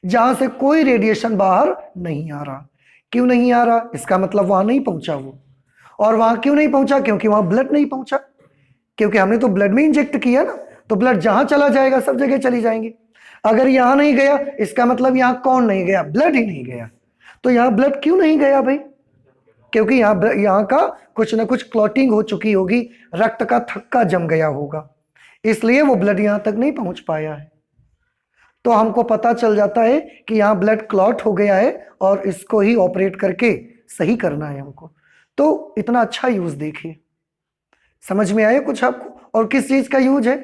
जहां से कोई रेडिएशन बाहर नहीं आ रहा। क्यों नहीं आ रहा? इसका मतलब वहां नहीं पहुंचा वो। और वहां क्यों नहीं पहुंचा? क्योंकि वहां ब्लड नहीं पहुंचा, क्योंकि हमने तो ब्लड में इंजेक्ट किया ना, तो ब्लड जहां चला जाएगा सब जगह चली जाएंगी। अगर यहां नहीं गया, इसका मतलब यहां कौन नहीं गया? ब्लड ही नहीं गया। तो यहां ब्लड क्यों नहीं गया भाई? क्योंकि यहां का कुछ ना कुछ क्लॉटिंग हो चुकी होगी, रक्त का थक्का जम गया होगा, इसलिए वो ब्लड यहां तक नहीं पहुंच पाया है। तो हमको पता चल जाता है कि यहां ब्लड क्लॉट हो गया है और इसको ही ऑपरेट करके सही करना है हमको। तो इतना अच्छा यूज देखिए, समझ में आया कुछ आपको? और किस चीज का यूज है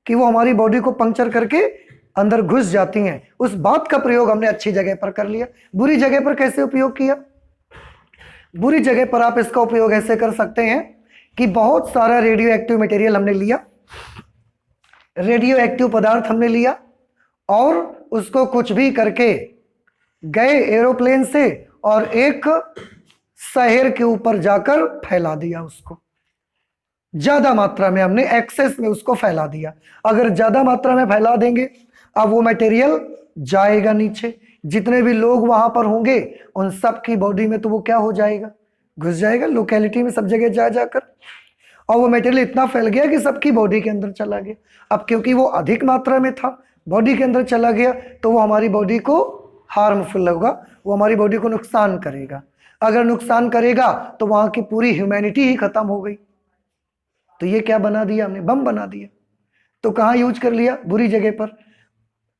कि वो हमारी बॉडी को पंक्चर करके अंदर घुस जाती हैं। उस बात का प्रयोग हमने अच्छी जगह पर कर लिया। बुरी जगह पर कैसे उपयोग किया? बुरी जगह पर आप इसका उपयोग ऐसे कर सकते हैं कि बहुत सारा रेडियो एक्टिव मटेरियल हमने लिया, रेडियो एक्टिव पदार्थ हमने लिया, और उसको कुछ भी करके गए एरोप्लेन से और एक शहर के ऊपर जाकर फैला दिया। उसको ज्यादा मात्रा में हमने एक्सेस में उसको फैला दिया। अगर ज्यादा मात्रा में फैला देंगे, अब वो मटेरियल जाएगा नीचे, जितने भी लोग वहां पर होंगे उन सब की बॉडी में तो वो क्या हो जाएगा? घुस जाएगा, लोकेलिटी में सब जगह जा जाकर, और वो मटेरियल इतना फैल गया कि सबकी बॉडी के अंदर चला गया। अब क्योंकि वो अधिक मात्रा में था, बॉडी के अंदर चला गया, तो वो हमारी बॉडी को हार्मफुल होगा, वो हमारी बॉडी को नुकसान करेगा। अगर नुकसान करेगा तो वहां की पूरी ह्यूमैनिटी ही खत्म हो गई। तो ये क्या बना दिया हमने? बम बना दिया। तो कहां यूज कर लिया? बुरी जगह पर।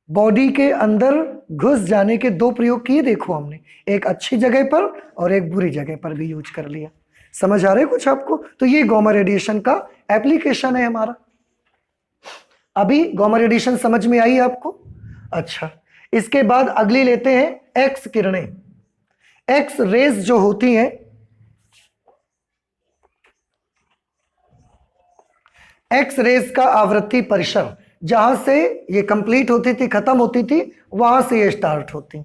बॉडी के अंदर घुस जाने के दो प्रयोग किए देखो हमने, एक अच्छी जगह पर और एक बुरी जगह पर भी यूज कर लिया। समझ आ रहा है कुछ आपको? तो ये गामा रेडिएशन का एप्लीकेशन है हमारा। अभी गामा रेडिएशन समझ में आई आपको? अच्छा, इसके बाद अगली लेते हैं एक्स किरणें। एक्स रेज जो होती हैं, एक्स रेज का आवृत्ति परिसर, जहां से ये कंप्लीट होती थी, खत्म होती थी, वहां से ये स्टार्ट होती।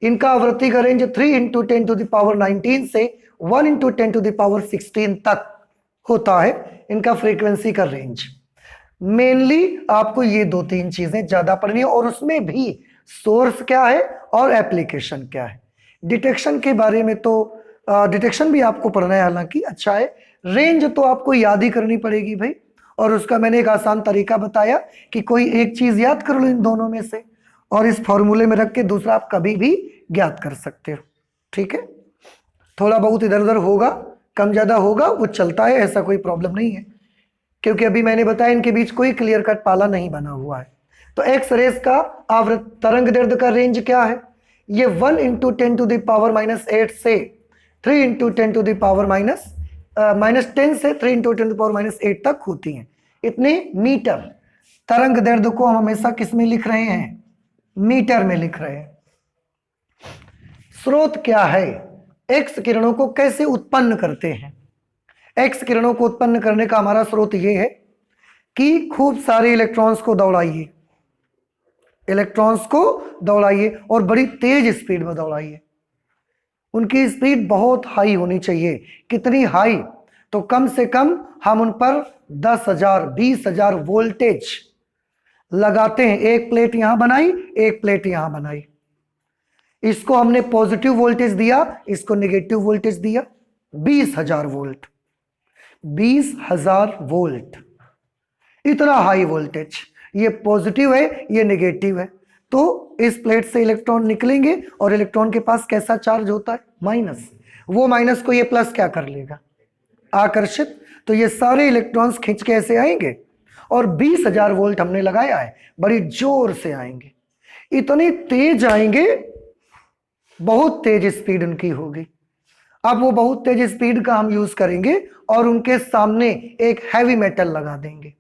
इनका आवृत्ति का रेंज 3 × 10⁻19 से 1 × 10⁻16 तक होता है, इनका फ्रीक्वेंसी का रेंज। मेनली आपको ये 2-3 चीजें ज्यादा पढ़नी है, और उसमें भी सोर्स क्या है और एप्लीकेशन क्या है। डिटेक्शन के बारे में तो डिटेक्शन भी आपको पढ़ना है, हालांकि अच्छा है। रेंज तो आपको याद ही करनी पड़ेगी भाई, और उसका मैंने एक आसान तरीका बताया कि कोई एक चीज याद कर लो इन दोनों में से, और इस फॉर्मूले में रख के दूसरा आप कभी भी ज्ञात कर सकते हो। ठीक है, थोड़ा बहुत इधर उधर होगा, कम ज्यादा होगा, वो चलता है, ऐसा कोई प्रॉब्लम नहीं है, क्योंकि अभी मैंने बताया इनके बीच कोई क्लियर कट पाला नहीं बना हुआ है। तो एक्स रेज का आवृत्त तरंग दैर्ध्य का रेंज क्या है? ये 1 × 10⁻⁸ से 3 × 10⁻⁻10 से 3 × 10⁻⁸ तक होती हैं। इतने मीटर। तरंग दैर्ध्य को हम हमेशा किस में लिख रहे हैं? मीटर में लिख रहे हैं। स्रोत क्या है? एक्स किरणों को कैसे उत्पन्न करते हैं? एक्स किरणों को उत्पन्न करने का हमारा स्रोत यह है कि खूब सारे इलेक्ट्रॉन्स को दौड़ाइए, इलेक्ट्रॉन्स को दौड़ाइए और बड़ी तेज स्पीड में दौड़ाइए। उनकी स्पीड बहुत हाई होनी चाहिए। कितनी हाई? तो कम से कम हम उन पर 10,000 20,000 वोल्टेज लगाते हैं। एक प्लेट यहां बनाई, एक प्लेट यहां बनाई। इसको हमने पॉजिटिव वोल्टेज दिया, इसको नेगेटिव वोल्टेज दिया। 20,000 वोल्ट, 20,000 वोल्ट, इतना हाई वोल्टेज। ये पॉजिटिव है, ये नेगेटिव है। तो इस प्लेट से इलेक्ट्रॉन निकलेंगे और इलेक्ट्रॉन के पास कैसा चार्ज होता है? माइनस। वो माइनस को ये प्लस क्या कर लेगा? आकर्षित। तो ये सारे इलेक्ट्रॉन्स खींच के ऐसे आएंगे और 20,000 वोल्ट हमने लगाया है, बड़ी जोर से आएंगे। इतनी तेज आएंगे, बहुत तेज स्पीड उनकी होगी। अब वो बहुत तेज स्पीड का हम यूज करेंगे और उनके सामने एक हैवी मेटल लगा देंगे,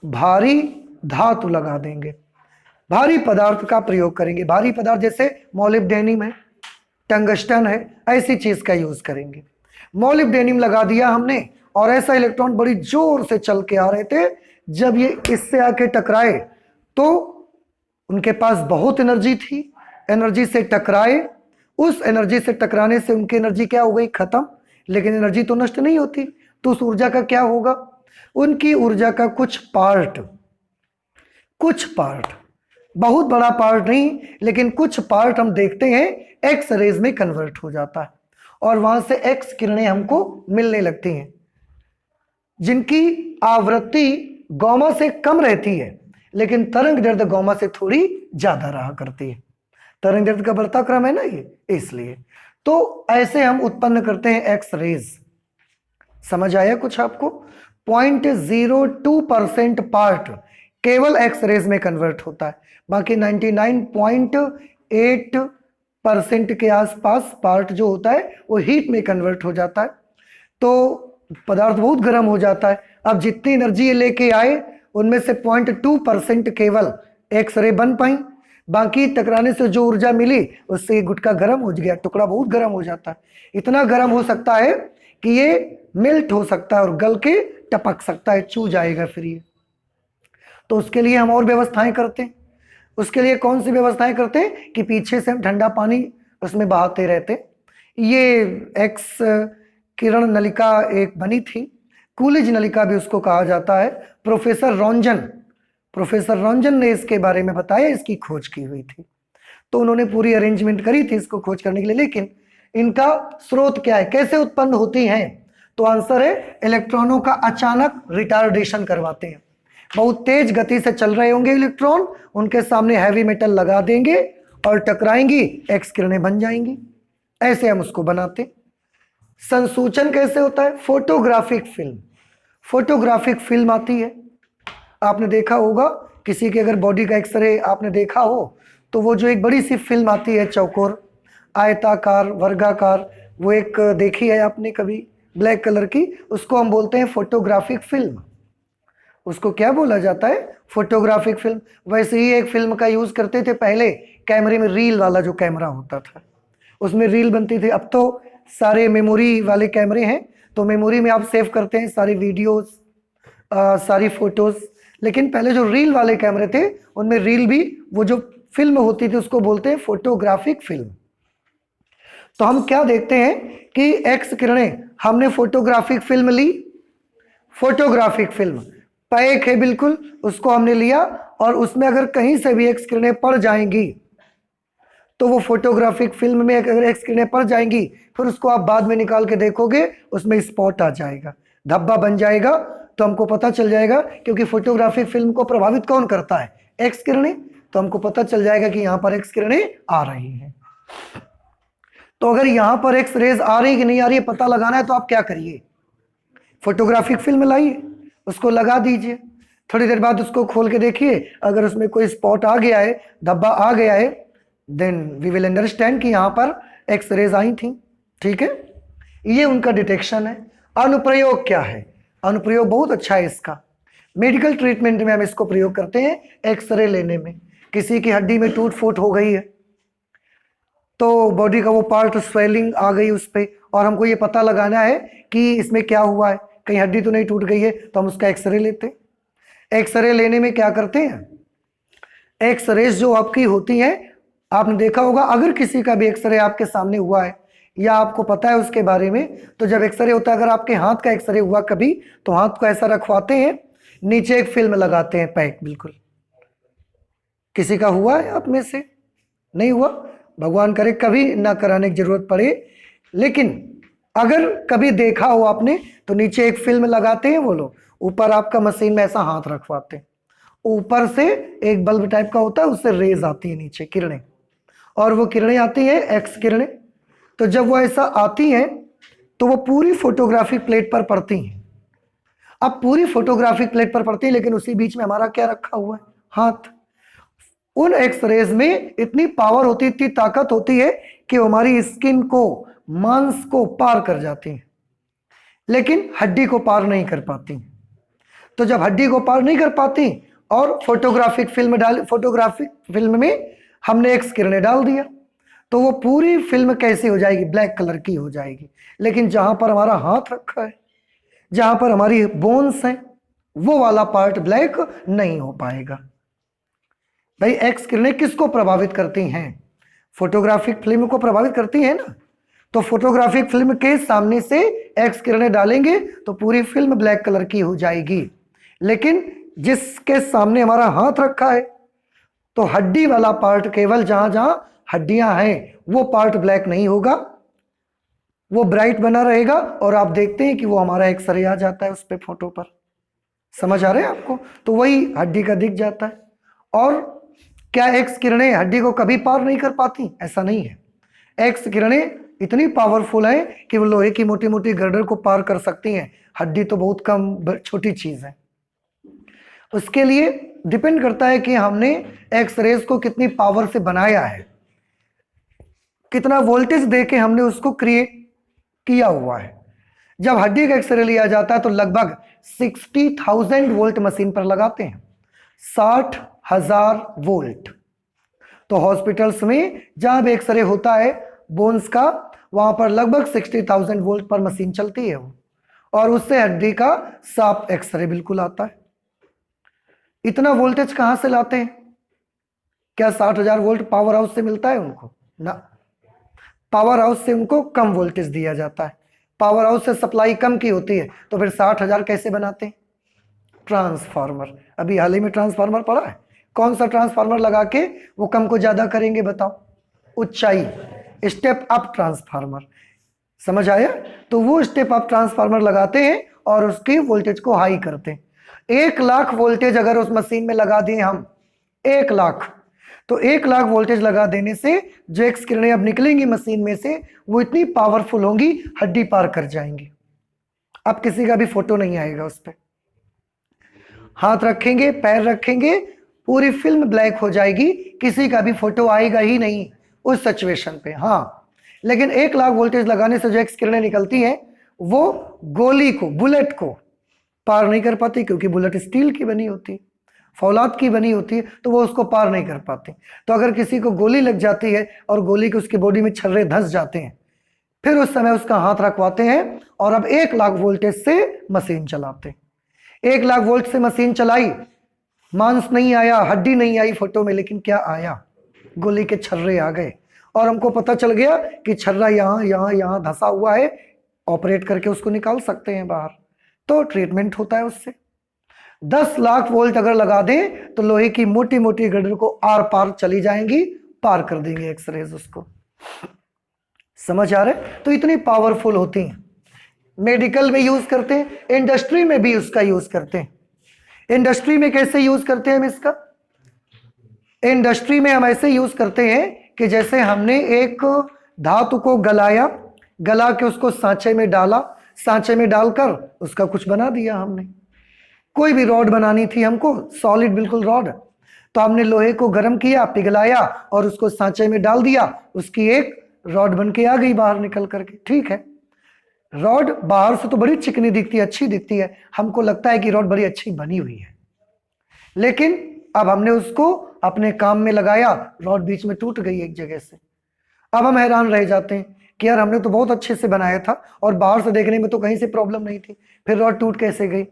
भारी धातु लगा देंगे, भारी पदार्थ का प्रयोग करेंगे। भारी पदार्थ जैसे मोलिब्डेनियम है, टंगस्टन है, ऐसी चीज का यूज करेंगे। मोलिब्डेनियम लगा दिया हमने और ऐसा इलेक्ट्रॉन बड़ी जोर से चल के आ रहे थे। जब ये इससे आके टकराए तो उनके पास बहुत एनर्जी थी, एनर्जी से टकराए। उस एनर्जी से टकराने से उनकी एनर्जी क्या हो गई? खत्म। लेकिन एनर्जी तो नष्ट नहीं होती, तो उस ऊर्जा का क्या होगा? उनकी ऊर्जा का कुछ पार्ट, बहुत बड़ा पार्ट नहीं, लेकिन कुछ पार्ट हम देखते हैं एक्स रेज में कन्वर्ट हो जाता है और वहां से एक्स किरणें हमको मिलने लगती हैं, जिनकी आवृत्ति गामा से कम रहती है, लेकिन तरंग दैर्ध्य गामा से थोड़ी ज्यादा रहा करती है। तरंग दैर्ध्य का बढ़ता क्रम है ना ये, इसलिए। तो ऐसे हम उत्पन्न करते हैं एक्स रेज। समझ आया कुछ आपको? 0.02% पार्ट केवल एक्स रेज में कन्वर्ट होता है, बाकी 99.8% के आसपास पार्ट जो होता है वो हीट में कन्वर्ट हो जाता है। तो पदार्थ बहुत गर्म हो जाता है। अब जितनी एनर्जी लेके आए उनमें से 0.2% केवल एक्स रे बन पाई, बाकी टकराने से जो ऊर्जा मिली उससे ये गुटका गर्म हो गया, टुकड़ा बहुत गर्म हो जाता है। इतना गर्म हो सकता है कि ये मेल्ट हो सकता है और गल के टपक सकता है, चू जाएगा फिर ये। तो उसके लिए हम और व्यवस्थाएं करते हैं। उसके लिए कौन सी व्यवस्थाएं करते हैं कि पीछे से हम ठंडा पानी उसमें बहाते रहते। ये एक्स किरण नलिका एक बनी थी, कूलिज नलिका भी उसको कहा जाता है। प्रोफेसर रॉन्जन ने इसके बारे में बताया, इसकी खोज की हुई थी। तो उन्होंने पूरी अरेंजमेंट करी थी इसको खोज करने के लिए। लेकिन इनका स्रोत क्या है, कैसे उत्पन्न होती हैं? तो आंसर है इलेक्ट्रॉनों का अचानक रिटार्डेशन करवाते हैं। बहुत तेज गति से चल रहे होंगे इलेक्ट्रॉन, उनके सामने हैवी मेटल लगा देंगे और टकराएंगी, एक्स किरणें बन जाएंगी। ऐसे हम उसको बनाते। संसूचन कैसे होता है? फोटोग्राफिक फिल्म आती है, आपने देखा होगा। किसी के अगर बॉडी का एक्सरे आपने देखा हो तो वो जो एक बड़ी सी फिल्म आती है, चौकोर, आयताकार, वर्गाकार, वो एक देखी है आपने कभी, ब्लैक कलर की, उसको हम बोलते हैं फोटोग्राफिक फिल्म। उसको क्या बोला जाता है? Photographic film. वैसे ही एक फिल्म का यूज करते थे पहले, कैमरे में रील वाला जो कैमरा होता था उसमें रील बनती थी। अब तो सारे मेमोरी वाले कैमरे हैं, तो मेमोरी में आप सेव करते हैं सारी वीडियोस, सारी फोटोज। लेकिन पहले जो रील वाले कैमरे थे उनमें रील भी, वो जो फिल्म होती थी उसको बोलते हैं फोटोग्राफिक फिल्म। तो हम क्या देखते हैं कि एक्स किरणें हमने फोटोग्राफिक फिल्म ली, फोटोग्राफिक फिल्म पैक है बिल्कुल, उसको हमने लिया और उसमें अगर कहीं से भी एक्स किरणें पड़ जाएंगी तो वो फोटोग्राफिक फिल्म में अगर एक्स किरणें पड़ जाएंगी, फिर उसको आप बाद में निकाल के देखोगे उसमें स्पॉट आ जाएगा, धब्बा बन जाएगा। तो हमको पता चल जाएगा, क्योंकि फोटोग्राफिक फिल्म को प्रभावित कौन करता है? एक्स किरणें। तो हमको पता चल जाएगा कि यहां पर एक्स किरणें आ रही हैं। तो अगर यहां पर एक्स रेज आ रही कि नहीं आ रही है पता लगाना है तो आप क्या करिए? फोटोग्राफिक फिल्म लाइए, उसको लगा दीजिए, थोड़ी देर बाद उसको खोल के देखिए, अगर उसमें कोई स्पॉट आ गया है, धब्बा आ गया है, देन वी विल अंडरस्टैंड कि यहां पर एक्स रेज आई थी। ठीक है, ये उनका डिटेक्शन है। अनुप्रयोग क्या है? अनुप्रयोग बहुत अच्छा है इसका। मेडिकल ट्रीटमेंट में हम इसको प्रयोग करते हैं। एक्सरे लेने में, किसी की हड्डी में टूट फूट हो गई है तो बॉडी का वो पार्ट स्वेलिंग आ गई उस पर, और हमको ये पता लगाना है कि इसमें क्या हुआ है, कहीं हड्डी तो नहीं टूट गई है, तो हम उसका एक्सरे लेते हैं। एक्सरे लेने में क्या करते हैं? एक्सरेज जो आपकी होती हैं, आपने देखा होगा, अगर किसी का भी एक्सरे आपके सामने हुआ है या आपको पता है उसके बारे में, तो जब एक्सरे होता है, अगर आपके हाथ का एक्सरे हुआ कभी, तो हाथ को ऐसा रखवाते हैं, नीचे एक फिल्म लगाते हैं पैक, बिल्कुल। किसी का हुआ है आप में से? नहीं हुआ? भगवान करे कभी ना कराने की जरूरत पड़े, लेकिन अगर कभी देखा हो आपने, तो नीचे एक फिल्म लगाते हैं वो लोग, ऊपर आपका मशीन में ऐसा हाथ रखवाते हैं, ऊपर से एक बल्ब टाइप का होता है, उससे रेज आती है नीचे, किरणें, और वो किरणें आती हैं एक्स किरणें। तो जब वो ऐसा आती हैं तो वो पूरी फोटोग्राफिक प्लेट पर पड़ती हैं। अब पूरी फोटोग्राफिक प्लेट पर पड़ती है, लेकिन उसी बीच में हमारा क्या रखा हुआ है? हाथ। उन एक्सरेज में इतनी पावर होती, इतनी ताकत होती है कि वो हमारी स्किन को, मांस को पार कर जाती है, लेकिन हड्डी को पार नहीं कर पाती। तो जब हड्डी को पार नहीं कर पाती और फोटोग्राफिक फिल्म में हमने एक्स किरणें डाल दिया, तो वो पूरी फिल्म कैसी हो जाएगी? ब्लैक कलर की हो जाएगी। लेकिन जहां पर हमारा हाथ रखा है, जहां पर हमारी बोन्स हैं, वो वाला पार्ट ब्लैक नहीं हो पाएगा। भाई एक्स किरणें किसको प्रभावित करती हैं? फोटोग्राफिक फिल्म को प्रभावित करती है ना। तो फोटोग्राफिक फिल्म के सामने से एक्स किरणें डालेंगे तो पूरी फिल्म ब्लैक कलर की हो जाएगी, लेकिन जिसके सामने हमारा हाथ रखा है, तो हड्डी वाला पार्ट, केवल जहां जहां हड्डियां हैं, वो पार्ट ब्लैक नहीं होगा, वो ब्राइट बना रहेगा, और आप देखते हैं कि वो हमारा एक्सरे आ जाता है उस पे, फोटो पर। समझ आ रहे हैं आपको? तो वही हड्डी का दिख जाता है। और क्या एक्स किरणें हड्डी को कभी पार नहीं कर पाती? ऐसा नहीं है। एक्स किरणें इतनी पावरफुल हैं कि वो लोहे की मोटी मोटी गर्डर को पार कर सकती हैं। हड्डी तो बहुत कम, छोटी चीज है। उसके लिए डिपेंड करता है कि हमने एक्स रेज को कितनी पावर से बनाया है, कितना वोल्टेज देके हमने उसको क्रिएट किया हुआ है। जब हड्डी का एक्सरे लिया जाता है तो लगभग 60,000 वोल्ट मशीन पर लगाते हैं, 60,000 वोल्ट। तो हॉस्पिटल्स में जहां भी एक्सरे होता है बोन्स का, वहां पर लगभग 60,000 वोल्ट पर मशीन चलती है वो, और उससे हड्डी का साफ एक्सरे बिल्कुल आता है। इतना वोल्टेज कहां से लाते हैं? क्या 60,000 वोल्ट पावर हाउस से मिलता है उनको? ना, पावर हाउस से उनको कम वोल्टेज दिया जाता है। पावर हाउस से सप्लाई कम की होती है, तो फिर 60,000 कैसे बनाते हैं? ट्रांसफार्मर। अभी हाल ही में ट्रांसफार्मर पड़ा है, कौन सा ट्रांसफार्मर लगा के वो कम को ज्यादा करेंगे बताओ? ऊंचाई, स्टेप अप ट्रांसफार्मर। समझ आया? तो वो स्टेप अप ट्रांसफार्मर लगाते हैं और उसकी वोल्टेज को हाई करते हैं। 1,00,000 वोल्टेज अगर उस मशीन में लगा दें हम, 1,00,000, तो 1,00,000 वोल्टेज लगा देने से जो एक्स किरणें अब निकलेंगी मशीन में से, वो इतनी पावरफुल होंगी, हड्डी पार कर जाएंगी। अब किसी का भी फोटो नहीं आएगा उस पर। हाथ रखेंगे, पैर रखेंगे, पूरी फिल्म ब्लैक हो जाएगी, किसी का भी फोटो आएगा ही नहीं उस सिचुएशन पे। हाँ, लेकिन 1,00,000 वोल्टेज लगाने से जो एक्स किरणें निकलती हैं, वो गोली को, बुलेट को पार नहीं कर पाती, क्योंकि बुलेट स्टील की बनी होती है, फौलाद की बनी होती है, तो वो उसको पार नहीं कर पाती। तो अगर किसी को गोली लग जाती है और गोली के उसकी बॉडी में छर्रे धंस जाते हैं, फिर उस समय उसका हाथ रखवाते हैं और अब 1,00,000 वोल्टेज से मशीन चलाते हैं। 1,00,000 वोल्ट से मशीन चलाई, मांस नहीं आया, हड्डी नहीं आई फोटो में, लेकिन क्या आया? गोली के छर्रे आ गए, और हमको पता चल गया कि छर्रा यहाँ यहाँ यहाँ धंसा हुआ है, ऑपरेट करके उसको निकाल सकते हैं बाहर। तो ट्रीटमेंट होता है उससे। 10,00,000 वोल्ट अगर लगा दें तो लोहे की मोटी मोटी गर्डर को आर पार चली जाएंगी, पार कर देंगे एक्सरेज उसको। समझ आ रहे? तो इतनी पावरफुल होती हैं। मेडिकल में यूज करते हैं, इंडस्ट्री में भी उसका यूज करते हैं। इंडस्ट्री में कैसे यूज करते हैं हम इसका? इंडस्ट्री में हम ऐसे यूज करते हैं कि जैसे हमने एक धातु को गलाया, गला के उसको सांचे में डाला, सांचे में डालकर उसका कुछ बना दिया हमने। कोई भी रॉड बनानी थी हमको, सॉलिड बिल्कुल रॉड, तो हमने लोहे को गर्म किया, पिघलाया और उसको सांचे में डाल दिया, उसकी एक रॉड बन के आ गई बाहर निकल करके। ठीक है, रॉड बाहर से तो बड़ी चिकनी दिखती है, अच्छी दिखती है, हमको लगता है कि रॉड बड़ी अच्छी बनी हुई है, लेकिन अब हमने उसको अपने काम में लगाया, रॉड बीच में टूट गई एक जगह से। अब हम हैरान रह जाते हैं कि यार हमने तो बहुत अच्छे से बनाया था और बाहर से देखने में तो कहीं से प्रॉब्लम नहीं थी, फिर रॉड टूट कैसे गई?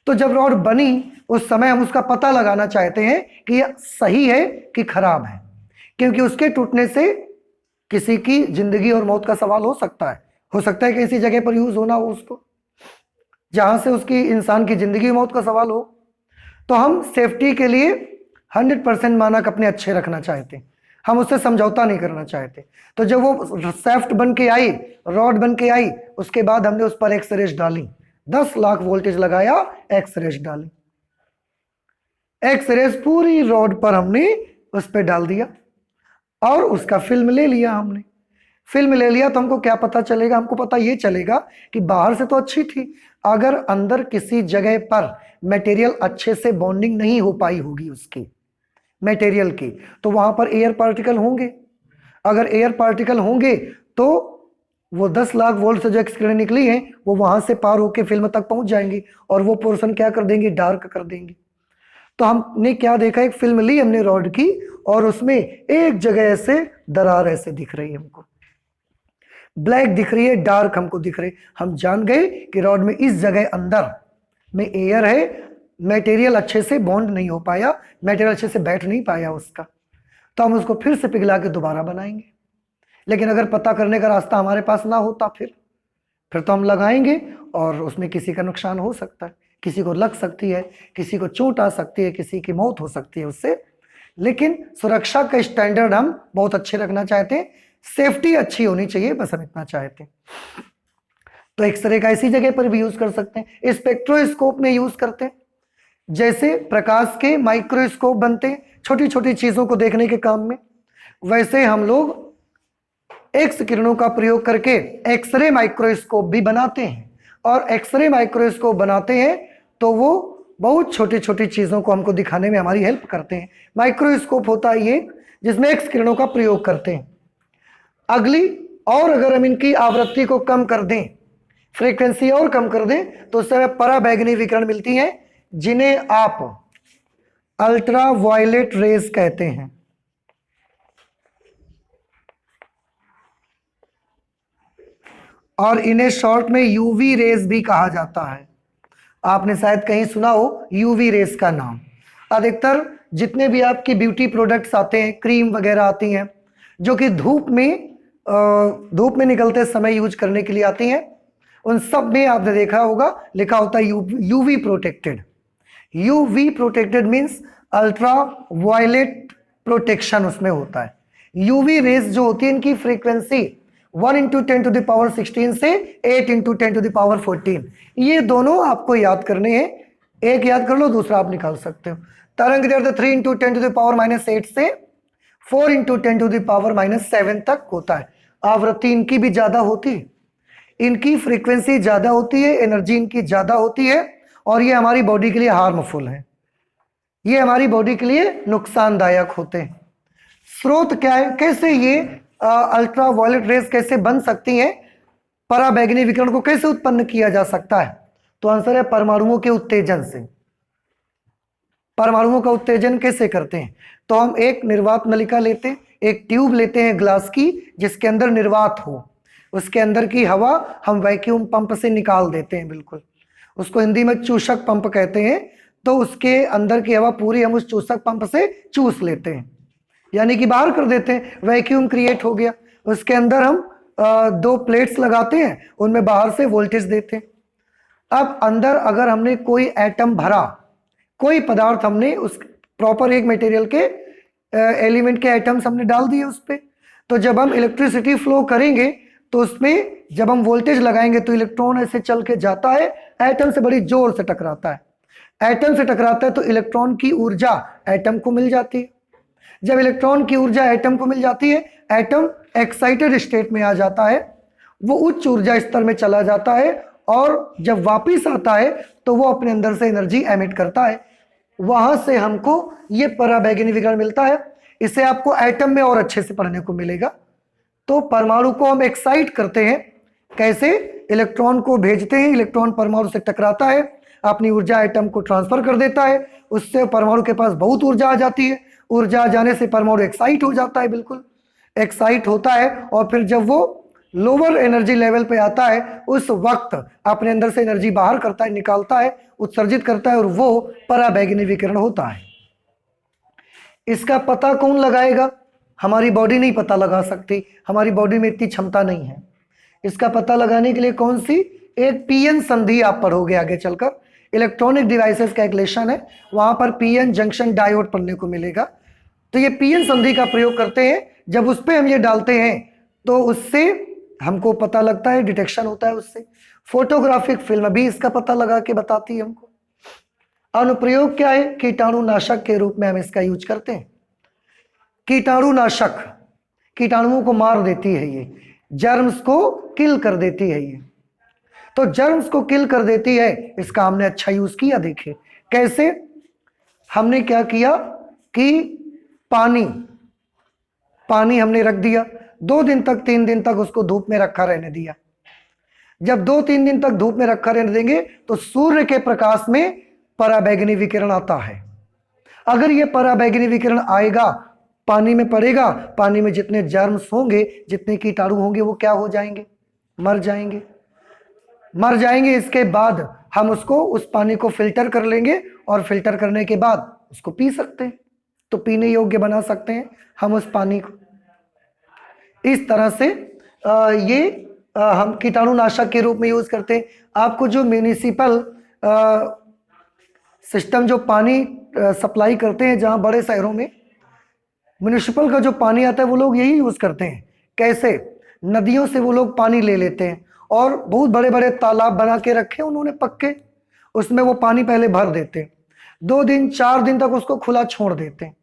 तो जब रॉड बनी उस समय हम उसका पता लगाना चाहते हैं कि यह सही है कि खराब है, क्योंकि उसके टूटने से किसी की जिंदगी और मौत का सवाल हो सकता है। हो सकता है कि ऐसी जगह पर यूज होना हो उसको जहां से उसकी इंसान की जिंदगी मौत का सवाल हो। तो हम सेफ्टी के लिए 100% मानक अपने अच्छे रखना चाहते हैं, हम उससे समझौता नहीं करना चाहते। तो जब वो सेफ्ट बन के आई, रॉड बन के आई, उसके बाद हमने उस पर एक्सरेज डाली, 10 लाख वोल्टेज लगाया, एक्सरेज डाली, एक्सरेज पूरी रॉड पर हमने उस पर डाल दिया और उसका फिल्म ले लिया। हमने फिल्म ले लिया तो हमको क्या पता चलेगा? हमको पता ये चलेगा कि बाहर से तो अच्छी थी, अगर अंदर किसी जगह पर मटेरियल अच्छे से बॉन्डिंग नहीं हो पाई होगी उसकी मटेरियल की, तो वहां पर एयर पार्टिकल होंगे। अगर एयर पार्टिकल होंगे तो वो 10 लाख वोल्ट से जो किरणें निकली हैं वो वहां से पार होकर फिल्म तक पहुंच जाएंगी और वो पोर्शन क्या कर देंगी? डार्क कर देंगी। तो हमने क्या देखा, एक फिल्म ली हमने रॉड की और उसमें एक जगह ऐसे दरार ऐसे दिख रही है, हमको ब्लैक दिख रही है, डार्क हमको दिख रही है। हम जान गए कि रॉड में इस जगह अंदर में एयर है, मटेरियल अच्छे से बॉन्ड नहीं हो पाया, मटेरियल अच्छे से बैठ नहीं पाया उसका, तो हम उसको फिर से पिघला के दोबारा बनाएंगे। लेकिन अगर पता करने का रास्ता हमारे पास ना होता फिर तो हम लगाएंगे और उसमें किसी का नुकसान हो सकता है, किसी को लग सकती है, किसी को चोट आ सकती है, किसी की मौत हो सकती है उससे। लेकिन सुरक्षा का स्टैंडर्ड हम बहुत अच्छे रखना चाहते हैं, सेफ्टी अच्छी होनी चाहिए, बस हम इतना चाहते हैं। तो एक्सरे का इसी जगह पर भी यूज कर सकते हैं, स्पेक्ट्रोस्कोप में यूज करते हैं। जैसे प्रकाश के माइक्रोस्कोप बनते हैं छोटी छोटी चीजों को देखने के काम में, वैसे हम लोग एक्स किरणों का प्रयोग करके एक्सरे माइक्रोस्कोप भी बनाते हैं। और एक्सरे माइक्रोस्कोप बनाते हैं तो वो बहुत छोटी छोटी चीजों को हमको दिखाने में हमारी हेल्प करते हैं। माइक्रोस्कोप होता है ये जिसमें एक्स किरणों का प्रयोग करते हैं। अगली, और अगर हम इनकी आवृत्ति को कम कर दें, फ्रीक्वेंसी और कम कर दें, तो उससे हमें पराबैंगनी विकिरण मिलती हैं, जिन्हें आप अल्ट्रा वायलेट रेज कहते हैं। और इन्हें शॉर्ट में यूवी रेज भी कहा जाता है। आपने शायद कहीं सुना हो यूवी रेज का नाम। अधिकतर जितने भी आपकी ब्यूटी प्रोडक्ट्स आते हैं, क्रीम वगैरह आती हैं जो कि धूप में निकलते समय यूज करने के लिए आती हैं, उन सब में आपने देखा होगा लिखा होता है UV protected. UV protected means ultra violet protection उसमें होता है। यूवी रेज जो होती है इनकी फ्रीक्वेंसी 1 × 10⁻16 से 8 × 10⁻14, ये दोनों आपको याद करने हैं। एक याद कर लो, दूसरा आप निकाल सकते हो। तरंग दैर्ध्य 3 × 10⁻8 से 4 × 10⁻7 तक होता है। आवृत्ति इनकी भी ज्यादा होती है, इनकी फ्रीक्वेंसी ज्यादा होती है, एनर्जी इनकी ज्यादा होती है, और ये हमारी बॉडी के लिए हार्मफुल है, ये हमारी बॉडी के लिए नुकसानदायक होते हैं। स्रोत क्या है, कैसे ये अल्ट्रा वायलेट रेज कैसे बन सकती हैं, पराबैंगनी विकिरण को कैसे उत्पन्न किया जा सकता है? तो आंसर है परमाणुओं के उत्तेजन से। परमाणुओं का उत्तेजन कैसे करते हैं? तो हम एक निर्वात नलिका लेते हैं, एक ट्यूब लेते हैं ग्लास की जिसके अंदर निर्वात हो, उसके अंदर की हवा हम वैक्यूम पंप से निकाल देते हैं, बिल्कुल उसको हिंदी में चूषक पंप कहते हैं। तो उसके अंदर की हवा पूरी हम उस चूषक पंप से चूस लेते हैं, यानी कि बाहर कर देते हैं, वैक्यूम क्रिएट हो गया। उसके अंदर हम 2 प्लेट्स लगाते हैं, उनमें बाहर से वोल्टेज देते हैं। अब अंदर अगर हमने कोई एटम भरा, कोई पदार्थ हमने उस प्रॉपर एक मटेरियल के एलिमेंट के एटम्स हमने डाल दिए उस पर, तो जब हम इलेक्ट्रिसिटी फ्लो करेंगे तो उसमें जब हम वोल्टेज लगाएंगे तो इलेक्ट्रॉन ऐसे चल के जाता है, एटम से बड़ी जोर से टकराता है। एटम से टकराता है तो इलेक्ट्रॉन की ऊर्जा एटम को मिल जाती है। जब इलेक्ट्रॉन की ऊर्जा एटम को मिल जाती है, एटम एक्साइटेड स्टेट में आ जाता है, वो उच्च ऊर्जा स्तर में चला जाता है, और जब वापिस आता है तो वो अपने अंदर से एनर्जी एमिट करता है। वहां से हमको ये पराबैंगनी विकिरण मिलता है। इसे आपको एटम में और अच्छे से पढ़ने को मिलेगा। तो परमाणु को हम एक्साइट करते हैं, कैसे? इलेक्ट्रॉन को भेजते हैं, इलेक्ट्रॉन परमाणु से टकराता है, अपनी ऊर्जा एटम को ट्रांसफर कर देता है, उससे परमाणु के पास बहुत ऊर्जा आ जाती है। ऊर्जा आ जाने से परमाणु एक्साइट हो जाता है, बिल्कुल एक्साइट होता है, और फिर जब वो लोअर एनर्जी लेवल पे आता है, उस वक्त अपने अंदर से एनर्जी बाहर करता है, निकालता है, उत्सर्जित करता है, और वो पराबैंगनी विकिरण होता है। इसका पता कौन लगाएगा? हमारी बॉडी नहीं पता लगा सकती, हमारी बॉडी में इतनी क्षमता नहीं है। इसका पता लगाने के लिए कौन सी? एक पीएन संधि आप पढ़ोगे आगे चलकर, इलेक्ट्रॉनिक डिवाइसेस का एक लेशन है, वहां पर पीएन जंक्शन डायोड पढ़ने को मिलेगा। तो ये पीएन संधि का प्रयोग करते हैं, जब उस पर हम ये डालते हैं तो उससे हमको पता लगता है, डिटेक्शन होता है उससे। फोटोग्राफिक फिल्म भी इसका पता लगा के बताती है हमको। अनुप्रयोग क्या है? कीटाणुनाशक के रूप में हम इसका यूज करते हैं। कीटाणुनाशक, कीटाणुओं को मार देती है ये, जर्म्स को किल कर देती है ये। तो जर्म्स को किल कर देती है, इसका हमने अच्छा यूज किया। देखिए कैसे हमने क्या किया कि पानी हमने रख दिया, 2 दिन तक 3 दिन तक उसको धूप में रखा रहने दिया। जब 2-3 दिन तक धूप में रखा रहने देंगे तो सूर्य के प्रकाश में पराबैंगनी विकिरण आता है। अगर ये पराबैंगनी विकिरण आएगा, पानी में पड़ेगा, पानी में जितने जर्म्स होंगे, जितने कीटाणु होंगे, वो क्या हो जाएंगे? मर जाएंगे। इसके बाद हम उसको, उस पानी को फिल्टर कर लेंगे, और फिल्टर करने के बाद उसको पी सकते हैं। तो पीने योग्य बना सकते हैं हम उस पानी को। इस तरह से हम कीटाणुनाशक के रूप में यूज करते हैं। आपको जो म्यूनिसिपल सिस्टम जो पानी सप्लाई करते हैं, जहां बड़े शहरों में म्यूनिसिपल का जो पानी आता है, वो लोग यही यूज करते हैं। कैसे? नदियों से वो लोग पानी ले लेते हैं, और बहुत बड़े बड़े तालाब बना के रखे उन्होंने पक्के, उसमें वो पानी पहले भर देते हैं, 2 दिन 4 दिन तक उसको खुला छोड़ देते हैं।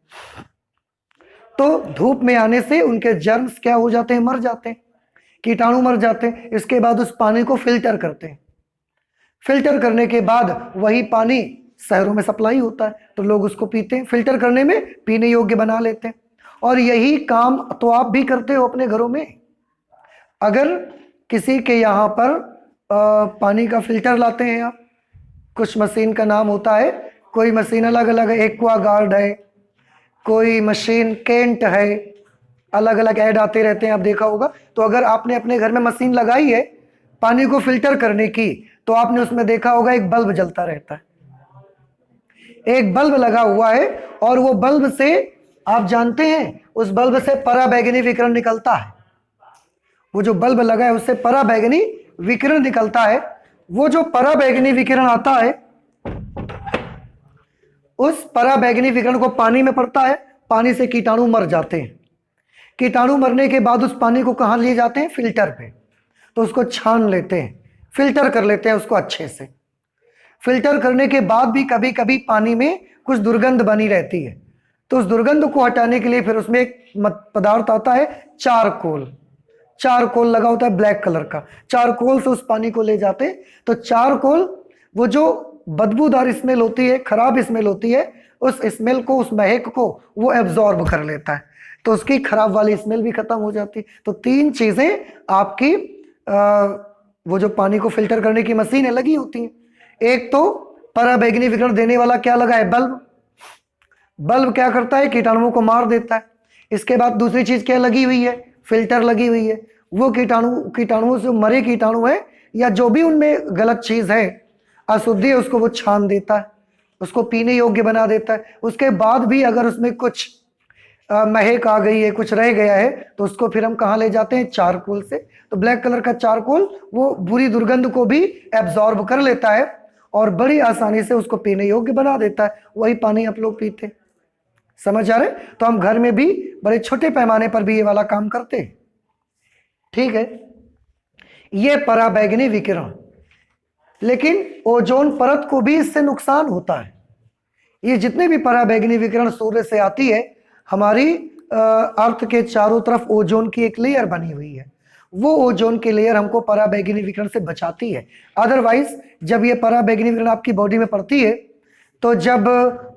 तो धूप में आने से उनके जर्म्स क्या हो जाते हैं? मर जाते हैं, कीटाणु मर जाते हैं। इसके बाद उस पानी को फिल्टर करते हैं। फिल्टर करने के बाद वही पानी शहरों में सप्लाई होता है, तो लोग उसको पीते हैं, फिल्टर करने में पीने योग्य बना लेते हैं। और यही काम तो आप भी करते हो अपने घरों में। अगर किसी के यहाँ पर पानी का फिल्टर लाते हैं आप, कुछ मशीन का नाम होता है, कोई मशीन अलग अलग है, एक्वागार्ड है, कोई मशीन केंट है, अलग अलग ऐड आते रहते हैं, आप देखा होगा। तो अगर आपने अपने घर में मशीन लगाई है पानी को फिल्टर करने की, तो आपने उसमें देखा होगा एक बल्ब जलता रहता है, एक बल्ब लगा हुआ है, और वो बल्ब से आप जानते हैं, उस बल्ब से पराबैंगनी विकिरण निकलता है। वो जो बल्ब लगा है उससे पराबैंगनी विकिरण निकलता है। वो जो पराबैंगनी विकिरण आता है, उस पराबैंगनी विकिरण को पानी में पड़ता है, पानी से कीटाणु मर जाते हैं। कीटाणु मरने के बाद उस पानी को कहां लिए जाते हैं? फिल्टर पे। तो उसको छान लेते हैं, फिल्टर कर लेते हैं उसको अच्छे से। फिल्टर करने के बाद भी कभी कभी पानी में कुछ दुर्गंध बनी रहती है, तो उस दुर्गंध को हटाने के लिए फिर उसमें एक पदार्थ आता है, चारकोल। चारकोल लगा होता है ब्लैक कलर का, चारकोल से उस पानी को ले जाते हैं। तो चारकोल वो जो बदबूदार स्मेल होती है, खराब स्मेल होती है, उस स्मेल को, उस महक को वो एब्जॉर्ब कर लेता है, तो उसकी खराब वाली स्मेल भी खत्म हो जाती है। तो 3 चीजें आपकी वो जो पानी को फिल्टर करने की मशीन है लगी होती है। एक तो पराबैंगनी विकिरण देने वाला क्या लगा है? बल्ब। बल्ब क्या करता है? कीटाणुओं को मार देता है। इसके बाद दूसरी चीज क्या लगी हुई है? फिल्टर लगी हुई है। वो कीटाणुओं से मरे कीटाणु है, या जो भी उनमें गलत चीज है, अशुद्धि है, उसको वो छान देता है, उसको पीने योग्य बना देता है। उसके बाद भी अगर उसमें कुछ महक आ गई है, कुछ रह गया है, तो उसको फिर हम कहाँ ले जाते हैं? चारकोल से। तो ब्लैक कलर का चारकोल वो बुरी दुर्गंध को भी एब्जॉर्ब कर लेता है, और बड़ी आसानी से उसको पीने योग्य बना देता है। वही पानी आप लोग पीते। समझ आ रहे? तो हम घर में भी बड़े छोटे पैमाने पर भी ये वाला काम करते हैं। ठीक है, ये पराबैंगनी विकिरण। लेकिन ओजोन परत को भी इससे नुकसान होता है। ये जितने भी पराबैंगनी विकिरण सूर्य से आती है, हमारी अर्थ के चारों तरफ ओजोन की एक लेयर बनी हुई है, वो ओजोन की लेयर हमको पराबैंगनी विकिरण से बचाती है। अदरवाइज जब ये पराबैंगनी विकिरण आपकी बॉडी में पड़ती है, तो जब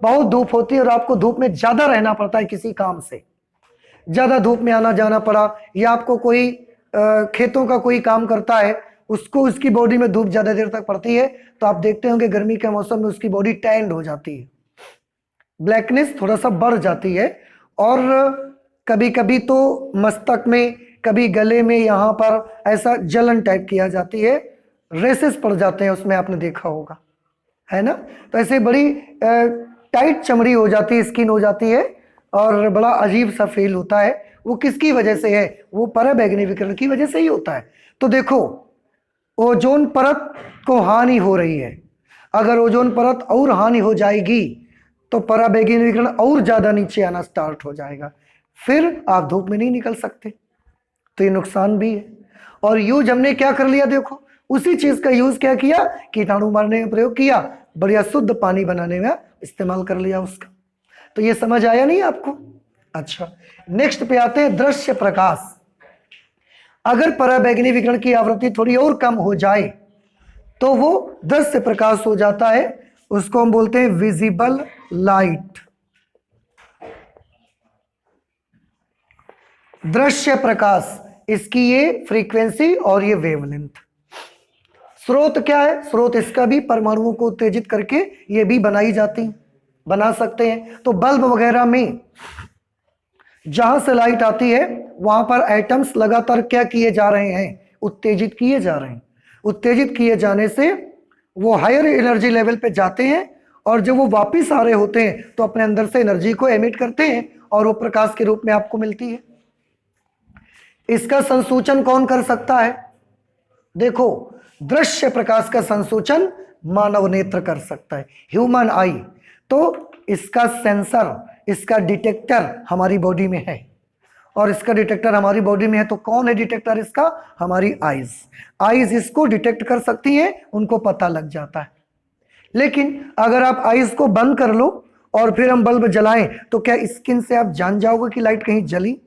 बहुत धूप होती है और आपको धूप में ज्यादा रहना पड़ता है, किसी काम से ज्यादा धूप में आना जाना पड़ा, या आपको कोई खेतों का कोई काम करता है, उसको उसकी बॉडी में धूप ज्यादा देर तक पड़ती है, तो आप देखते होंगे गर्मी के मौसम में उसकी बॉडी टैंड हो जाती है, ब्लैकनेस थोड़ा सा बढ़ जाती है, और कभी कभी तो मस्तक में कभी गले में यहाँ पर ऐसा जलन टाइप की आ जाती है, रेसेस पड़ जाते हैं उसमें, आपने देखा होगा, है ना। तो ऐसे बड़ी टाइट चमड़ी हो जाती है, स्किन हो जाती है और बड़ा अजीब सा फील होता है। वो किसकी वजह से है? वो पराबैंगनी विकिरण की वजह से ही होता है। तो देखो, ओजोन परत को हानि हो रही है, अगर ओजोन परत और हानि हो जाएगी तो पराबैंगनी विकिरण और ज्यादा नीचे आना स्टार्ट हो जाएगा, फिर आप धूप में नहीं निकल सकते, तो ये नुकसान भी है। और यूज हमने क्या कर लिया, देखो उसी चीज का यूज क्या किया, कीटाणु मारने में प्रयोग किया, बढ़िया शुद्ध पानी बनाने में इस्तेमाल कर लिया उसका। तो ये समझ आया नहीं आपको? अच्छा, नेक्स्ट पे आते हैं दृश्य प्रकाश। अगर पराबैंगनी विकिरण की आवृत्ति थोड़ी और कम हो जाए तो वो दृश्य प्रकाश हो जाता है, उसको हम बोलते हैं विजिबल लाइट। दृश्य प्रकाश, इसकी ये फ्रीक्वेंसी और ये वेवलेंथ। स्रोत क्या है? स्रोत इसका भी परमाणुओं को उत्तेजित करके ये भी बनाई जाती, बना सकते हैं। तो बल्ब वगैरह में जहां से लाइट आती है वहां पर एटम्स लगातार क्या किए जा रहे हैं? उत्तेजित किए जा रहे हैं। उत्तेजित किए जाने से वो हायर एनर्जी लेवल पे जाते हैं और जब वो वापस आ रहे होते हैं तो अपने अंदर से एनर्जी को एमिट करते हैं और वो प्रकाश के रूप में आपको मिलती है। इसका संसूचन कौन कर सकता है? देखो, दृश्य प्रकाश का संसूचन मानव नेत्र कर सकता है, ह्यूमन आई। तो इसका सेंसर, इसका डिटेक्टर हमारी बॉडी में है, और इसका डिटेक्टर हमारी बॉडी में है। तो कौन है डिटेक्टर इसका? हमारी आईज। आईज इसको डिटेक्ट कर सकती हैं, उनको पता लग जाता है। लेकिन अगर आप आईज को बंद कर लो और फिर हम बल्ब जलाएं तो क्या स्किन से आप जान जाओगे कि लाइट कहीं जली?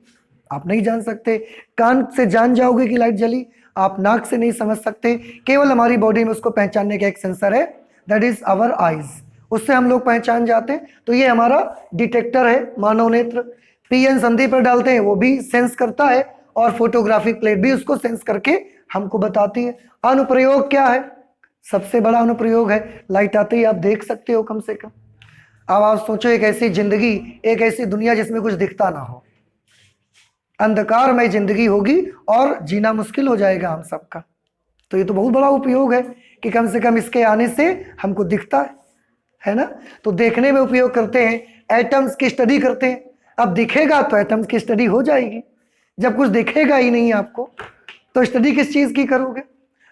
आप नहीं जान सकते। कान से जान जाओगे कि लाइट जली? आप नाक से नहीं समझ सकते। केवल हमारी बॉडी में उसको पहचानने का एक सेंसर है, दैट इज आवर आईज, उससे हम लोग पहचान जाते हैं। तो ये हमारा डिटेक्टर है, मानव नेत्र। पीएन संधि पर डालते हैं, वो भी सेंस करता है, और फोटोग्राफिक प्लेट भी उसको सेंस करके हमको बताती है। अनुप्रयोग क्या है? सबसे बड़ा अनुप्रयोग है, लाइट आते ही आप देख सकते हो कम से कम। अब आप सोचो, एक ऐसी जिंदगी, एक ऐसी दुनिया जिसमें कुछ दिखता ना हो, अंधकारमय जिंदगी होगी और जीना मुश्किल हो जाएगा हम सबका। तो ये तो बहुत बड़ा उपयोग है कि कम से कम इसके आने से हमको दिखता है ना। तो देखने में उपयोग करते हैं, एटम्स की स्टडी करते हैं। अब दिखेगा तो एटम्स की स्टडी हो जाएगी, जब कुछ दिखेगा ही नहीं आपको तो स्टडी किस चीज की करोगे?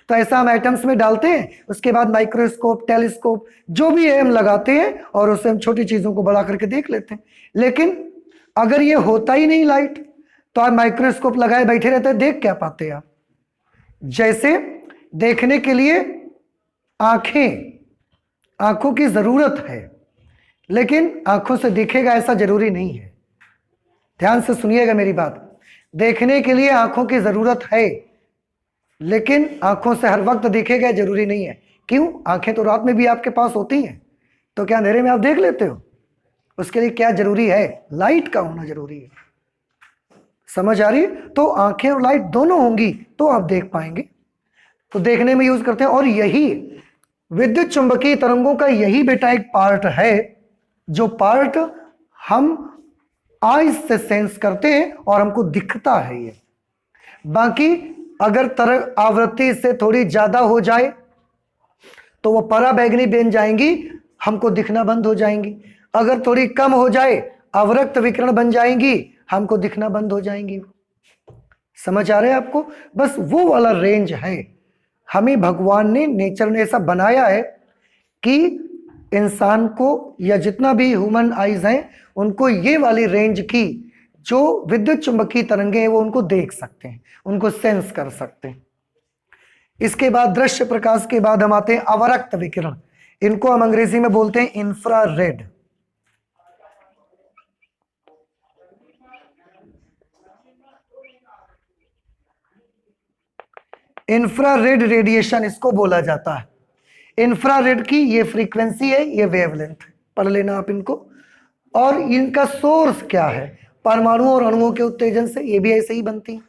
तो ऐसा हम एटम्स में डालते हैं, उसके बाद माइक्रोस्कोप, टेलीस्कोप जो भी है हम लगाते हैं और उससे हम छोटी चीजों को बड़ा करके देख लेते हैं। लेकिन अगर ये होता ही नहीं लाइट, तो आप माइक्रोस्कोप लगाए बैठे रहते हैं, देख क्या पाते हैं आप? जैसे देखने के लिए आंखें, आंखों की जरूरत है, लेकिन आंखों से दिखेगा ऐसा जरूरी नहीं है। ध्यान से सुनिएगा मेरी बात। देखने के लिए आंखों की जरूरत है, लेकिन आंखों से हर वक्त दिखेगा जरूरी नहीं है। क्यों? आंखें तो रात में भी आपके पास होती हैं, तो क्या अंधेरे में आप देख लेते हो? उसके लिए क्या जरूरी है? लाइट का होना जरूरी है। समझ आ रही है? तो आंखें और लाइट दोनों होंगी तो आप देख पाएंगे। तो देखने में यूज करते हैं। और यही विद्युत चुंबकीय तरंगों का यही बेटा एक पार्ट है, जो पार्ट हम आईज से सेंस करते हैं और हमको दिखता है ये। बाकी अगर तरंग आवृत्ति से थोड़ी ज्यादा हो जाए तो वो पराबैंगनी बन जाएंगी, हमको दिखना बंद हो जाएंगी। अगर थोड़ी कम हो जाए, अवरक्त विकिरण बन जाएंगी, हमको दिखना बंद हो जाएंगी। समझ आ रहा है आपको? बस वो वाला रेंज है। हमें भगवान ने, नेचर ने ऐसा बनाया है कि इंसान को या जितना भी ह्यूमन आईज हैं उनको ये वाली रेंज की जो विद्युत चुंबकीय तरंगे हैं वो उनको देख सकते हैं, उनको सेंस कर सकते हैं। इसके बाद दृश्य प्रकाश के बाद हम आते हैं अवरक्त विकिरण। इनको हम अंग्रेजी में बोलते हैं इंफ्रारेड। इंफ्रारेड रेडिएशन इसको बोला जाता है। इंफ्रारेड की ये फ्रीक्वेंसी है, ये वेवलेंथ, पढ़ लेना आप इनको। और इनका सोर्स क्या है? परमाणुओं और अणुओं के उत्तेजन से ये भी ऐसे ही बनती है।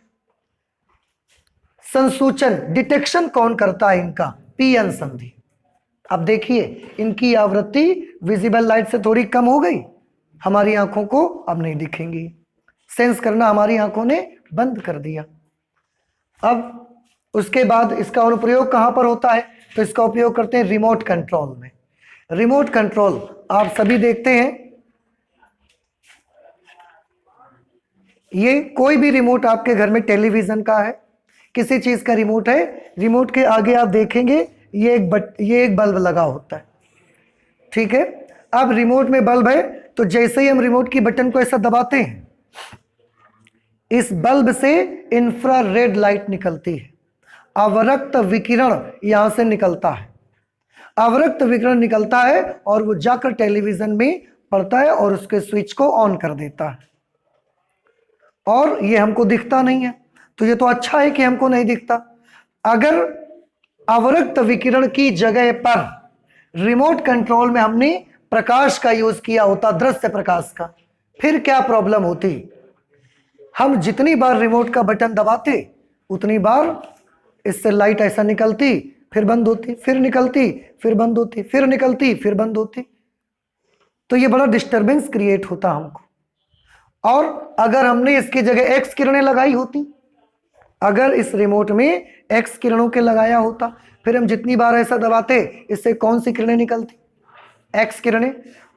संसूचन, डिटेक्शन कौन करता है इनका? पीएन संधि। अब देखिए, इनकी आवृत्ति विजिबल लाइट से थोड़ी कम हो गई, हमारी आंखों को अब नहीं दिखेंगी। सेंस करना हमारी आंखों ने बंद कर दिया। अब उसके बाद इसका अनुप्रयोग कहां पर होता है? तो इसका उपयोग करते हैं रिमोट कंट्रोल में। रिमोट कंट्रोल आप सभी देखते हैं, ये कोई भी रिमोट आपके घर में, टेलीविजन का है, किसी चीज का रिमोट है, रिमोट के आगे आप देखेंगे ये एक बल्ब लगा होता है, ठीक है। अब रिमोट में बल्ब है, तो जैसे ही हम रिमोट की बटन को ऐसा दबाते हैं, इस बल्ब से इंफ्रारेड लाइट निकलती है, अवरक्त विकिरण यहां से निकलता है, अवरक्त विकिरण निकलता है और वो जाकर टेलीविजन में पड़ता है और उसके स्विच को ऑन कर देता है, और ये हमको दिखता नहीं है। तो ये तो अच्छा है कि हमको नहीं दिखता। अगर अवरक्त विकिरण की जगह पर रिमोट कंट्रोल में हमने प्रकाश का यूज किया होता, दृश्य प्रकाश का, फिर क्या प्रॉब्लम होती? हम जितनी बार रिमोट का बटन दबाते उतनी बार इससे लाइट ऐसा निकलती, फिर बंद होती, फिर निकलती, फिर बंद होती, फिर निकलती, फिर बंद होती। तो ये बड़ा डिस्टरबेंस क्रिएट होता हमको। और अगर हमने इसकी जगह एक्स किरणें लगाई होती, अगर इस रिमोट में एक्स किरणों के लगाया होता, फिर हम जितनी बार ऐसा दबाते इससे कौन सी किरणें निकलती? एक्स किरणें।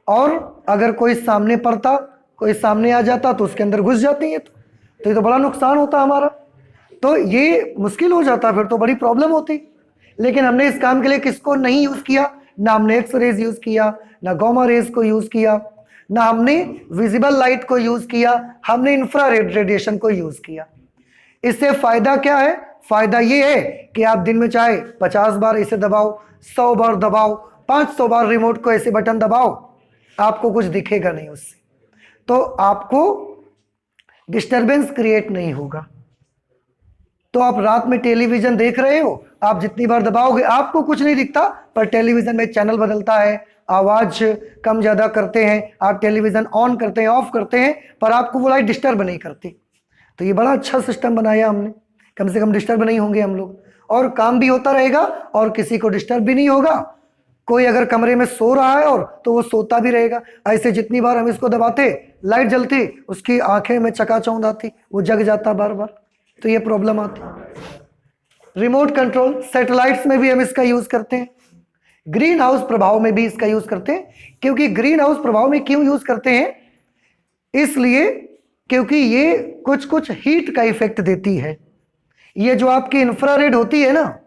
और अगर कोई सामने पड़ता, कोई सामने आ जाता तो उसके अंदर घुस जाती है, तो ये तो बड़ा नुकसान होता हमारा, तो ये मुश्किल हो जाता, फिर तो बड़ी प्रॉब्लम होती। लेकिन हमने इस काम के लिए किसको नहीं यूज किया? ना हमने एक्स रेज यूज किया, ना गामा रेज को यूज किया, ना हमने विजिबल लाइट को यूज किया, हमने इंफ्रारेड रेडिएशन को यूज किया। इससे फायदा क्या है? फायदा ये है कि आप दिन में चाहे 50 बार इसे दबाओ, 100 बार दबाओ, 500 बार रिमोट को ऐसे बटन दबाओ, आपको कुछ दिखेगा नहीं उससे, तो आपको डिस्टरबेंस क्रिएट नहीं होगा। तो आप रात में टेलीविजन देख रहे हो, आप जितनी बार दबाओगे आपको कुछ नहीं दिखता, पर टेलीविजन में चैनल बदलता है, आवाज कम ज्यादा करते हैं, आप टेलीविजन ऑन करते हैं, ऑफ करते हैं, पर आपको वो लाइट डिस्टर्ब नहीं करती। तो ये बड़ा अच्छा सिस्टम बनाया हमने, कम से कम डिस्टर्ब नहीं होंगे हम लोग, और काम भी होता रहेगा और किसी को डिस्टर्ब भी नहीं होगा। कोई अगर कमरे में सो रहा है और तो वो सोता भी रहेगा। ऐसे जितनी बार हम इसको दबाते लाइट जलती, उसकी आंखें में चकाचौंध आती, वो जग जाता बार बार, तो ये प्रॉब्लम आती। रिमोट कंट्रोल सैटेलाइट्स में भी हम इसका यूज करते हैं, ग्रीन हाउस प्रभाव में भी इसका यूज करते हैं। क्योंकि ग्रीन हाउस प्रभाव में क्यों यूज करते हैं? इसलिए क्योंकि ये कुछ कुछ हीट का इफेक्ट देती है। ये जो आपकी इंफ्रारेड होती है ना,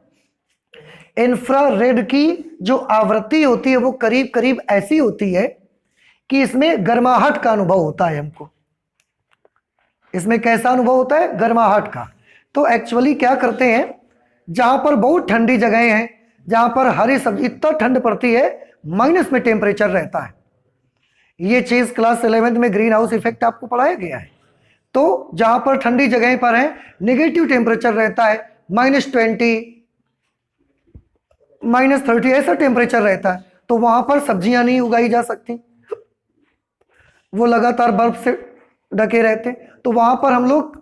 इंफ्रारेड की जो आवृत्ति होती है वो करीब करीब ऐसी होती है कि इसमें गर्माहट का अनुभव होता है हमको। इसमें कैसा अनुभव होता है? गर्माहट का। तो एक्चुअली क्या करते हैं, जहां पर बहुत ठंडी जगह हैं, जहां पर हरी सब्जी, इतना ठंड पड़ती है, माइनस में टेम्परेचर रहता है। ये चीज क्लास 11th में ग्रीन हाउस इफेक्ट आपको पढ़ाया गया है। तो जहां पर ठंडी जगह पर है, नेगेटिव टेम्परेचर रहता है, -20, -30 ऐसा टेम्परेचर रहता है, तो वहां पर सब्जियां नहीं उगाई जा सकती, वो लगातार बर्फ से ढके रहते। तो वहां पर हम लोग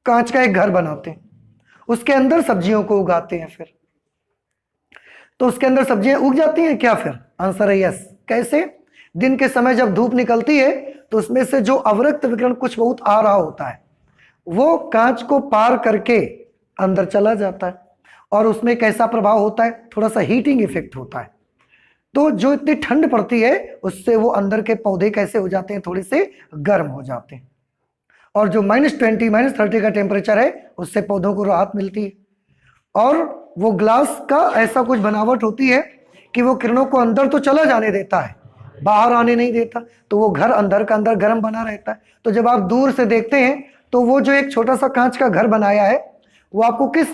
कांच का एक घर बनाते हैं, उसके अंदर सब्जियों को उगाते हैं। फिर तो उसके अंदर सब्जियां उग जाती हैं क्या? फिर आंसर है यस। कैसे? दिन के समय जब धूप निकलती है तो उसमें से जो अवरक्त विकिरण कुछ बहुत आ रहा होता है, वो कांच को पार करके अंदर चला जाता है, और उसमें कैसा प्रभाव होता है? थोड़ा सा हीटिंग इफेक्ट होता है। तो जो इतनी ठंड पड़ती है उससे वो अंदर के पौधे कैसे हो जाते हैं? थोड़े से गर्म हो जाते हैं, और जो -20, -30 का टेम्परेचर है उससे पौधों को राहत मिलती है। और वो ग्लास का ऐसा कुछ बनावट होती है कि वो किरणों को अंदर तो चला जाने देता है, बाहर आने नहीं देता, तो वो घर अंदर का अंदर गर्म बना रहता है। तो जब आप दूर से देखते हैं तो वो जो एक छोटा सा कांच का घर बनाया है वो आपको किस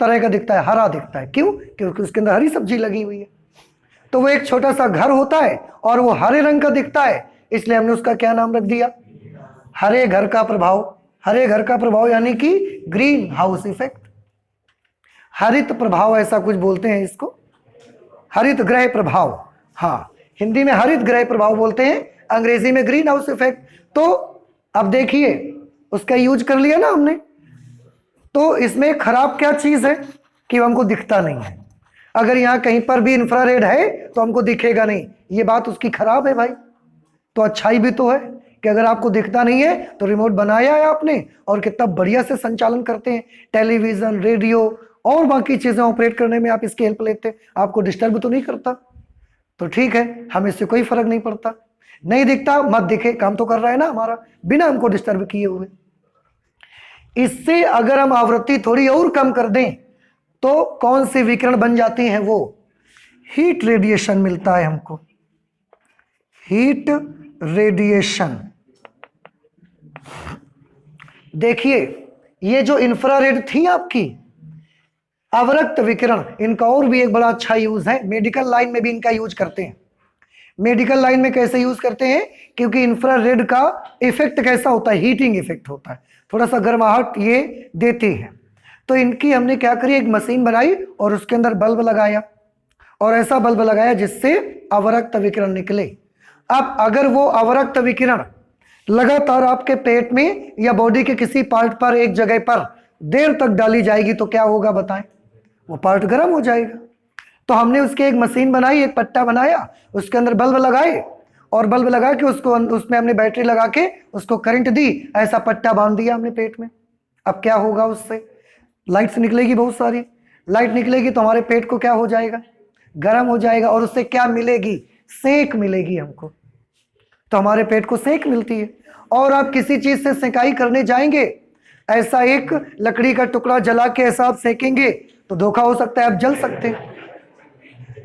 तरह का दिखता है? हरा दिखता है। क्यों? क्योंकि उसके अंदर हरी सब्जी लगी हुई है। तो वो एक छोटा सा घर होता है और वो हरे रंग का दिखता है, इसलिए हमने उसका क्या नाम रख दिया? हरे घर का प्रभाव। हरे घर का प्रभाव यानी कि ग्रीन हाउस इफेक्ट, हरित प्रभाव ऐसा कुछ बोलते हैं इसको, हरित ग्रह प्रभाव। हाँ, हिंदी में हरित ग्रह प्रभाव बोलते हैं, अंग्रेजी में ग्रीन हाउस इफेक्ट। तो अब देखिए उसका यूज कर लिया ना हमने, तो इसमें खराब क्या चीज है कि हमको दिखता नहीं है। अगर यहाँ कहीं पर भी इंफ्रारेड है तो हमको दिखेगा नहीं, ये बात उसकी खराब है भाई। तो अच्छाई भी तो है कि अगर आपको दिखता नहीं है तो रिमोट बनाया है आपने और कितना बढ़िया से संचालन करते हैं, टेलीविजन, रेडियो और बाकी चीजें ऑपरेट करने में आप इसकी हेल्प लेते हैं, आपको डिस्टर्ब तो नहीं करता, तो ठीक है, हमें इससे कोई फर्क नहीं पड़ता। नहीं दिखता मत दिखे, काम तो कर रहा है ना हमारा बिना हमको डिस्टर्ब किए हुए। इससे अगर हम आवृत्ति थोड़ी और कम कर दें तो कौन सी विकिरण बन जाती है, वो हीट रेडिएशन मिलता है हमको, हीट रेडिएशन। देखिए ये जो इंफ्रारेड थी आपकी अवरक्त विकिरण, इनका और भी एक बड़ा अच्छा यूज है, मेडिकल लाइन में भी इनका यूज करते हैं। मेडिकल लाइन में कैसे यूज करते हैं, क्योंकि इंफ्रारेड का इफेक्ट कैसा होता है, हीटिंग इफेक्ट होता है, थोड़ा सा गर्माहट ये देती है। तो इनकी हमने क्या करी, एक मशीन बनाई और उसके अंदर बल्ब लगाया और ऐसा बल्ब लगाया जिससे अवरक्त विकिरण निकले। अब अगर वो अवरक्त विकिरण लगातार आपके पेट में या बॉडी के किसी पार्ट पर एक जगह पर देर तक डाली जाएगी तो क्या होगा बताएं, वो पार्ट गर्म हो जाएगा। तो हमने उसके एक मशीन बनाई, एक पट्टा बनाया, उसके अंदर बल्ब लगाए और बल्ब लगा के उसको उसमें हमने बैटरी लगा के उसको करंट दी, ऐसा पट्टा बांध दिया हमने पेट में। अब क्या होगा, उससे लाइट्स निकलेगी, बहुत सारी लाइट निकलेगी तो हमारे पेट को क्या हो जाएगा, गर्म हो जाएगा और उससे क्या मिलेगी, सेक मिलेगी हमको। तो हमारे पेट को सेक मिलती है। और आप किसी चीज से सेकाई करने जाएंगे, ऐसा एक लकड़ी का टुकड़ा जला के ऐसा आप सेकेंगे तो धोखा हो सकता है, आप जल सकते हैं,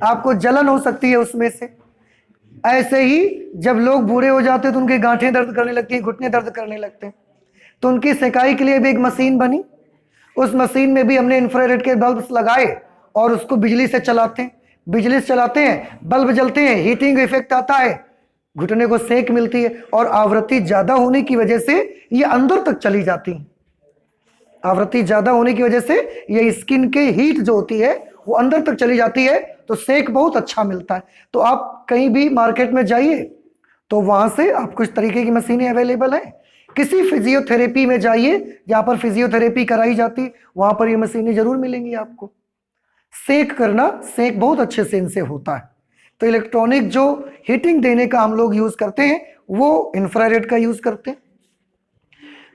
आपको जलन हो सकती है उसमें से। ऐसे ही जब लोग बूढ़े हो जाते हैं तो उनकी गांठें दर्द करने लगती हैं, घुटने दर्द करने लगते हैं, तो उनकी सेकाई के लिए भी एक मशीन बनी। उस मशीन में भी हमने इंफ्रारेड के बल्ब लगाए और उसको बिजली से चलाते हैं, बिजली से चलाते हैं, बल्ब जलते हैं, हीटिंग इफेक्ट आता है, घुटने को सेक मिलती है और आवृत्ति ज्यादा होने की वजह से ये अंदर तक चली जाती है। आवृत्ति ज्यादा होने की वजह से ये स्किन के हीट जो होती है वो अंदर तक चली जाती है, तो सेक बहुत अच्छा मिलता है। तो आप कहीं भी मार्केट में जाइए तो वहां से आप कुछ तरीके की मशीनें अवेलेबल हैं। किसी फिजियोथेरेपी में जाइए जहां पर फिजियोथेरेपी कराई जाती, वहां पर ये मशीनें जरूर मिलेंगी आपको। सेक करना, सेक बहुत अच्छे से इनसे होता है। तो इलेक्ट्रॉनिक जो हीटिंग देने का हम लोग यूज करते हैं वो इंफ्रारेड का यूज करते हैं।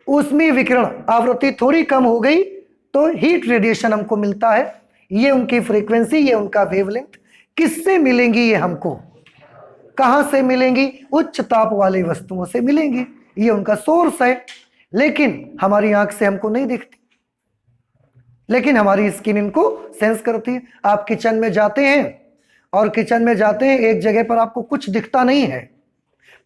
उसमें विकिरण आवृत्ति थोड़ी कम हो गई तो हीट रेडिएशन हमको मिलता है। ये उनकी फ्रीक्वेंसी, ये उनका वेवलेंथ। किससे मिलेंगी ये हमको, कहां से मिलेंगी, उच्च ताप वाले वस्तुओं से मिलेंगी, ये उनका सोर्स है। लेकिन हमारी आंख से हमको नहीं दिखती, लेकिन हमारी स्किन इनको सेंस करती है। आप किचन में जाते हैं और किचन में जाते हैं, एक जगह पर आपको कुछ दिखता नहीं है,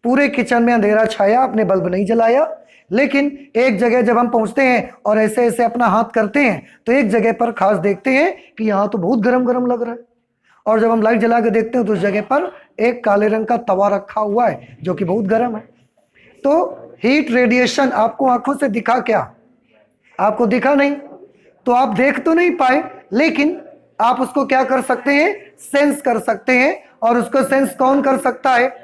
पूरे किचन में अंधेरा छाया, आपने बल्ब नहीं जलाया, लेकिन एक जगह जब हम पहुंचते हैं और ऐसे ऐसे अपना हाथ करते हैं तो एक जगह पर खास देखते हैं कि यहाँ तो बहुत गरम गरम लग रहा है, और जब हम लाइट जला के देखते हैं तो उस जगह पर एक काले रंग का तवा रखा हुआ है जो कि बहुत गर्म है। तो हीट रेडिएशन आपको आंखों से दिखा क्या, आपको दिखा नहीं तो आप देख तो नहीं पाए, लेकिन आप उसको क्या कर सकते हैं, सेंस कर सकते हैं। और उसको सेंस कौन कर सकता है,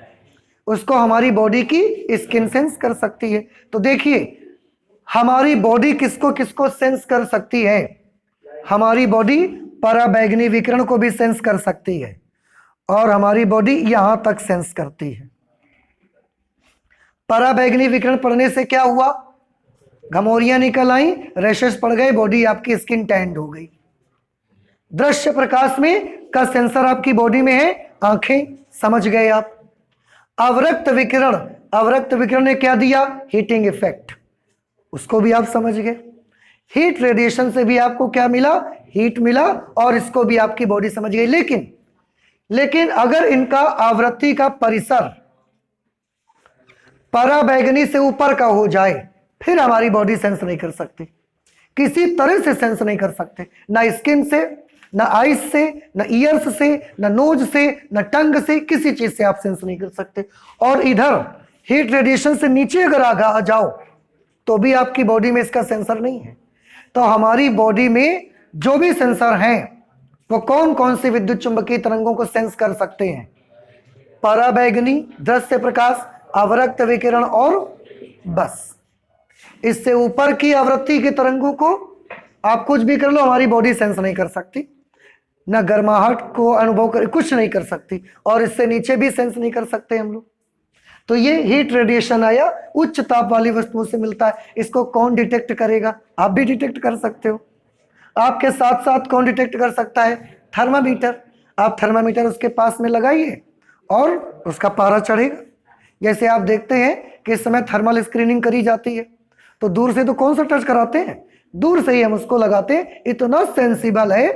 उसको हमारी बॉडी की स्किन सेंस कर सकती है। तो देखिए हमारी बॉडी किसको किसको सेंस कर सकती है, हमारी बॉडी पराबैंगनी विकिरण को भी सेंस कर सकती है और हमारी बॉडी यहां तक सेंस करती है। पराबैंगनी विकिरण पड़ने से क्या हुआ, घमौरियां निकल आई, रैशेस पड़ गए, बॉडी आपकी स्किन टैंड हो गई। दृश्य प्रकाश में का सेंसर आपकी बॉडी में है, आंखें, समझ गए आप। अवरक्त विकिरण, अवरक्त विकिरण ने क्या दिया, हीटिंग इफेक्ट, उसको भी आप समझ गए। हीट रेडिएशन से भी आपको क्या मिला, हीट मिला, और इसको भी आपकी बॉडी समझ गई। लेकिन अगर इनका आवृत्ति का परिसर पराबैंगनी से ऊपर का हो जाए फिर हमारी बॉडी सेंस नहीं कर सकती, किसी तरह से सेंस नहीं कर सकते, ना स्किन से, ना आइस से, ना ईयर्स से, ना नोज से, ना टंग से, किसी चीज से आप सेंस नहीं कर सकते। और इधर हीट रेडिएशन से नीचे अगर आ जाओ तो भी आपकी बॉडी में इसका सेंसर नहीं है। तो हमारी बॉडी में जो भी सेंसर हैं वो कौन कौन से विद्युत चुंबकीय तरंगों को सेंस कर सकते हैं, पराबैंगनी, दृश्य प्रकाश, अवरक्त विकिरण, और बस इससे ऊपर की आवृत्ति के तरंगों को आप कुछ भी कर लो, हमारी बॉडी सेंस नहीं कर सकती, ना गर्माहट को अनुभव कर, कुछ नहीं कर सकती, और इससे नीचे भी सेंस नहीं कर सकते हम लोग। तो ये हीट रेडिएशन आया, उच्च ताप वाली वस्तुओं से मिलता है। इसको कौन डिटेक्ट करेगा? आप भी डिटेक्ट कर सकते हो। आपके साथ साथ कौन डिटेक्ट कर सकता है? थर्मामीटर। आप थर्मामीटर उसके पास में लगाइए और उसका पारा चढ़ेगा। जैसे आप देखते हैं कि इस समय थर्मल स्क्रीनिंग करी जाती है, तो दूर से तो कौन सा टच कराते हैं? दूर से ही हम उसको लगाते हैं। इतना सेंसिबल है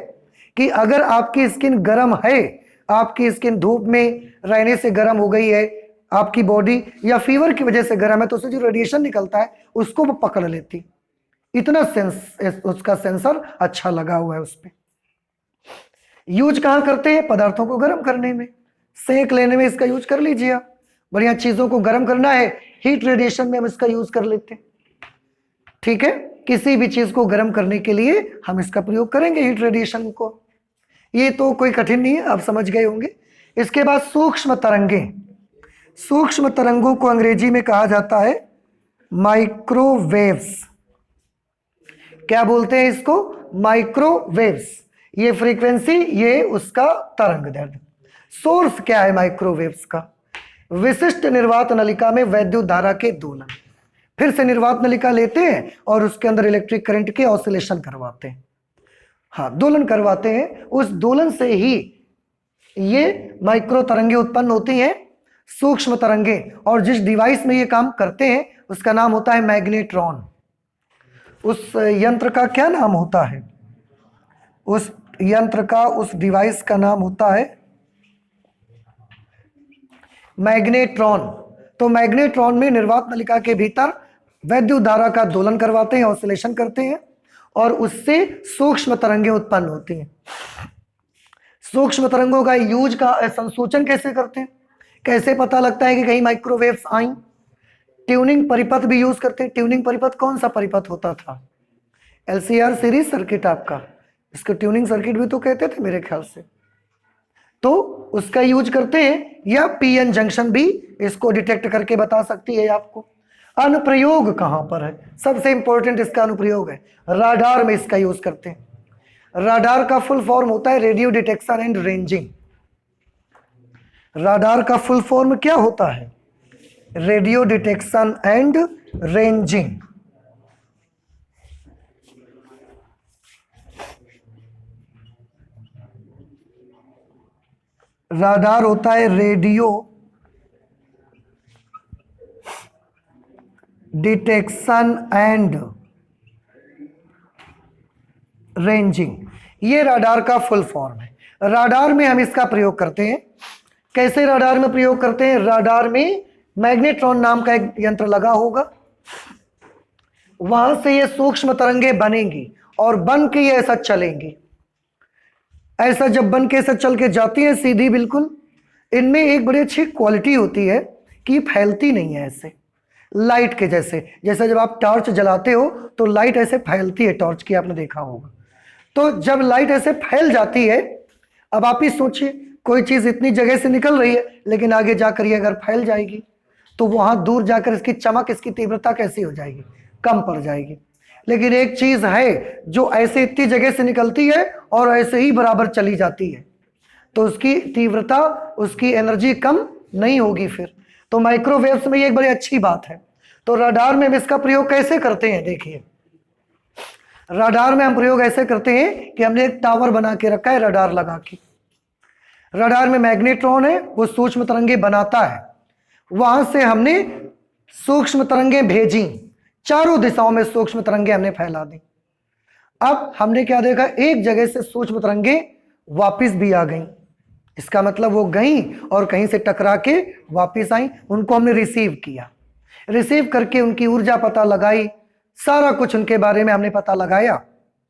कि अगर आपकी स्किन गर्म है, आपकी स्किन धूप में रहने से गर्म हो गई है, आपकी बॉडी या फीवर की वजह से गर्म है, तो उससे जो रेडिएशन निकलता है उसको वो पकड़ लेती। इतना उसका सेंसर अच्छा लगा हुआ है उस पर। यूज कहाँ करते हैं? पदार्थों को गर्म करने में, सेक लेने में इसका यूज कर लीजिए आप। बढ़िया चीजों को गर्म करना है, हीट रेडिएशन में हम इसका यूज कर लेते हैं। ठीक है, किसी भी चीज को गर्म करने के लिए हम इसका प्रयोग करेंगे, हीट रेडिएशन को। ये तो कोई कठिन नहीं है, आप समझ गए होंगे। इसके बाद सूक्ष्म तरंगे। सूक्ष्म तरंगों को अंग्रेजी में कहा जाता है माइक्रोवेव्स। क्या बोलते हैं इसको? माइक्रोवेव्स। ये फ्रीक्वेंसी, ये उसका तरंग दैर्ध्य। सोर्स क्या है माइक्रोवेव्स का? विशिष्ट निर्वात नलिका में वैद्युत धारा के दोलन। फिर से निर्वात नलिका लेते हैं और उसके अंदर इलेक्ट्रिक करंट के ऑसिलेशन करवाते हैं। हाँ, दोलन करवाते हैं। उस दोलन से ही ये माइक्रो तरंगे उत्पन्न होती हैं, सूक्ष्म तरंगे। और जिस डिवाइस में ये काम करते हैं उसका नाम होता है मैग्नेट्रॉन। उस यंत्र का क्या नाम होता है? उस यंत्र का, उस डिवाइस का नाम होता है मैग्नेट्रॉन। तो मैग्नेट्रॉन में निर्वात नलिका के भीतर वैद्युत धारा का दोलन करवाते हैं, ऑसिलेशन करते हैं, और उससे सूक्ष्म तरंगे उत्पन्न होती हैं। सूक्ष्म तरंगों का यूज का संसूचन कैसे करते हैं? कैसे पता लगता है कि कहीं माइक्रोवेव्स आई? ट्यूनिंग परिपथ भी यूज करते हैं। ट्यूनिंग परिपथ कौन सा परिपथ होता था? LCR सीरीज सर्किट आपका, इसको ट्यूनिंग सर्किट भी तो कहते थे मेरे ख्याल से। तो उसका यूज करते हैं, या PN जंक्शन भी इसको डिटेक्ट करके बता सकती है आपको। अनुप्रयोग कहां पर है? सबसे इंपॉर्टेंट इसका अनुप्रयोग है राडार में, इसका यूज करते हैं। राडार का फुल फॉर्म होता है radio detection and ranging. Radar का फुल फॉर्म क्या होता है? Radio detection and ranging. Radar होता है रेडियो डिटेक्शन एंड रेंजिंग। ये राडार का फुल फॉर्म है। राडार में हम इसका प्रयोग करते हैं। कैसे राडार में प्रयोग करते हैं? राडार में मैग्नेट्रॉन नाम का एक यंत्र लगा होगा, वहां से ये सूक्ष्म तरंगे बनेंगी और बन के ये ऐसा चलेंगी। ऐसा जब बन के ऐसा चल के जाती है सीधी, बिल्कुल, इनमें एक बड़ी अच्छी क्वालिटी होती है कि ये फैलती नहीं है ऐसे लाइट के जैसे। जैसे जब आप टॉर्च जलाते हो तो लाइट ऐसे फैलती है, टॉर्च की आपने देखा होगा। तो जब लाइट ऐसे फैल जाती है, अब आप ही सोचिए, कोई चीज इतनी जगह से निकल रही है लेकिन आगे जाकर ये अगर फैल जाएगी तो वहां दूर जाकर इसकी चमक, इसकी तीव्रता कैसी हो जाएगी? कम पड़ जाएगी। लेकिन एक चीज है जो ऐसे इतनी जगह से निकलती है और ऐसे ही बराबर चली जाती है, तो उसकी तीव्रता, उसकी एनर्जी कम नहीं होगी फिर। तो माइक्रोवेव्स में ये एक बड़ी अच्छी बात है। तो राडार में हम इसका प्रयोग कैसे करते हैं? देखिए, राडार में हम प्रयोग ऐसे करते हैं कि हमने एक टावर बना के रखा है रडार लगा के। रडार में मैग्नेट्रॉन है, वो सूक्ष्म तरंगे बनाता है। वहां से हमने सूक्ष्म तरंगे भेजी, चारों दिशाओं में सूक्ष्म तरंगे हमने फैला दी। अब हमने क्या देखा? एक जगह से सूक्ष्म तरंगे वापस भी आ गई। इसका मतलब वो गई और कहीं से टकरा के वापस आई, उनको हमने रिसीव किया। रिसीव करके उनकी ऊर्जा पता लगाई, सारा कुछ उनके बारे में हमने पता लगाया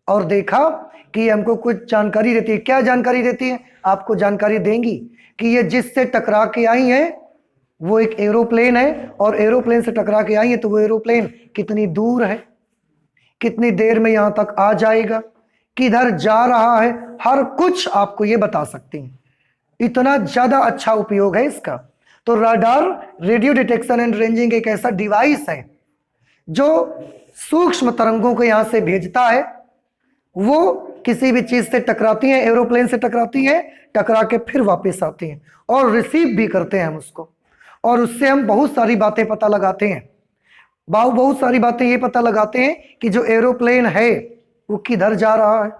और देखा कि हमको कुछ जानकारी देती है। क्या जानकारी देती है? आपको जानकारी देंगी कि ये जिससे टकरा के आई है वो एक एरोप्लेन है, और एरोप्लेन से टकरा के आई है तो वो एरोप्लेन कितनी दूर है, कितनी देर में यहां तक आ जाएगा, किधर जा रहा है, हर कुछ आपको ये बता सकती हैं। इतना ज्यादा अच्छा उपयोग है इसका। तो radar, radio detection and ranging, एक ऐसा डिवाइस है जो सूक्ष्म तरंगों को यहां से भेजता है। वो किसी भी चीज से टकराती हैं, एरोप्लेन से टकराती हैं, टकरा के फिर वापस आती हैं, और रिसीव भी करते हैं हम उसको। और उससे हम बहुत सारी बातें पता लगाते हैं। बहुत सारी बातें ये पता लगाते हैं कि जो एरोप्लेन है वो किधर जा रहा है,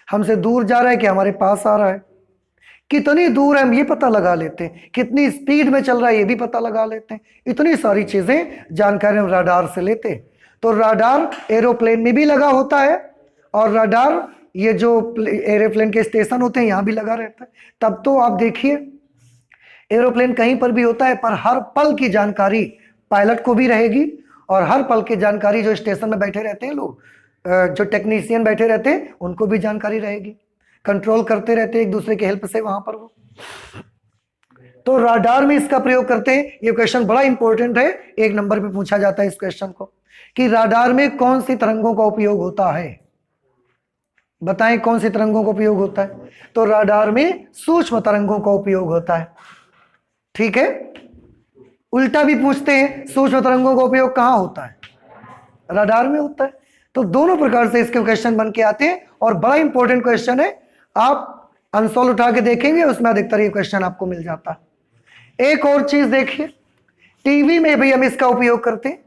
हमसे दूर जा रहा है कि हमारे पास आ रहा है, कितनी दूर है हम ये पता लगा लेते हैं, कितनी स्पीड में चल रहा है ये भी पता लगा लेते हैं। इतनी सारी चीजें जानकारी हम राडार से लेते हैं। तो राडार एरोप्लेन में भी लगा होता है और राडार ये जो एरोप्लेन के स्टेशन होते हैं यहां भी लगा रहता है। तब तो आप देखिए एरोप्लेन कहीं पर भी होता है पर हर पल की जानकारी पायलट को भी रहेगी और हर पल की जानकारी जो स्टेशन में बैठे रहते हैं लोग, जो टेक्नीशियन बैठे रहते हैं उनको भी जानकारी रहेगी, कंट्रोल करते रहते हैं एक दूसरे की हेल्प से वहां पर वो। तो राडार में इसका प्रयोग करते हैं। ये क्वेश्चन बड़ा इंपॉर्टेंट है, 1 नंबर पे पूछा जाता है इस क्वेश्चन को कि राडार में कौन सी तरंगों का उपयोग होता है, बताएं कौन सी तरंगों का उपयोग होता है। तो राडार में सूक्ष्म तरंगों का उपयोग होता है। ठीक है, उल्टा भी पूछते हैं सूक्ष्म तरंगों का उपयोग कहां होता है, राडार में होता है। तो दोनों प्रकार से इसके क्वेश्चन बन के आते हैं और बड़ा इंपॉर्टेंट क्वेश्चन है। आप अनसॉल्व उठा के देखेंगे उसमें अधिकतर ये क्वेश्चन आपको मिल जाता है। एक और चीज देखिए, टीवी में भी हम इसका उपयोग करते हैं,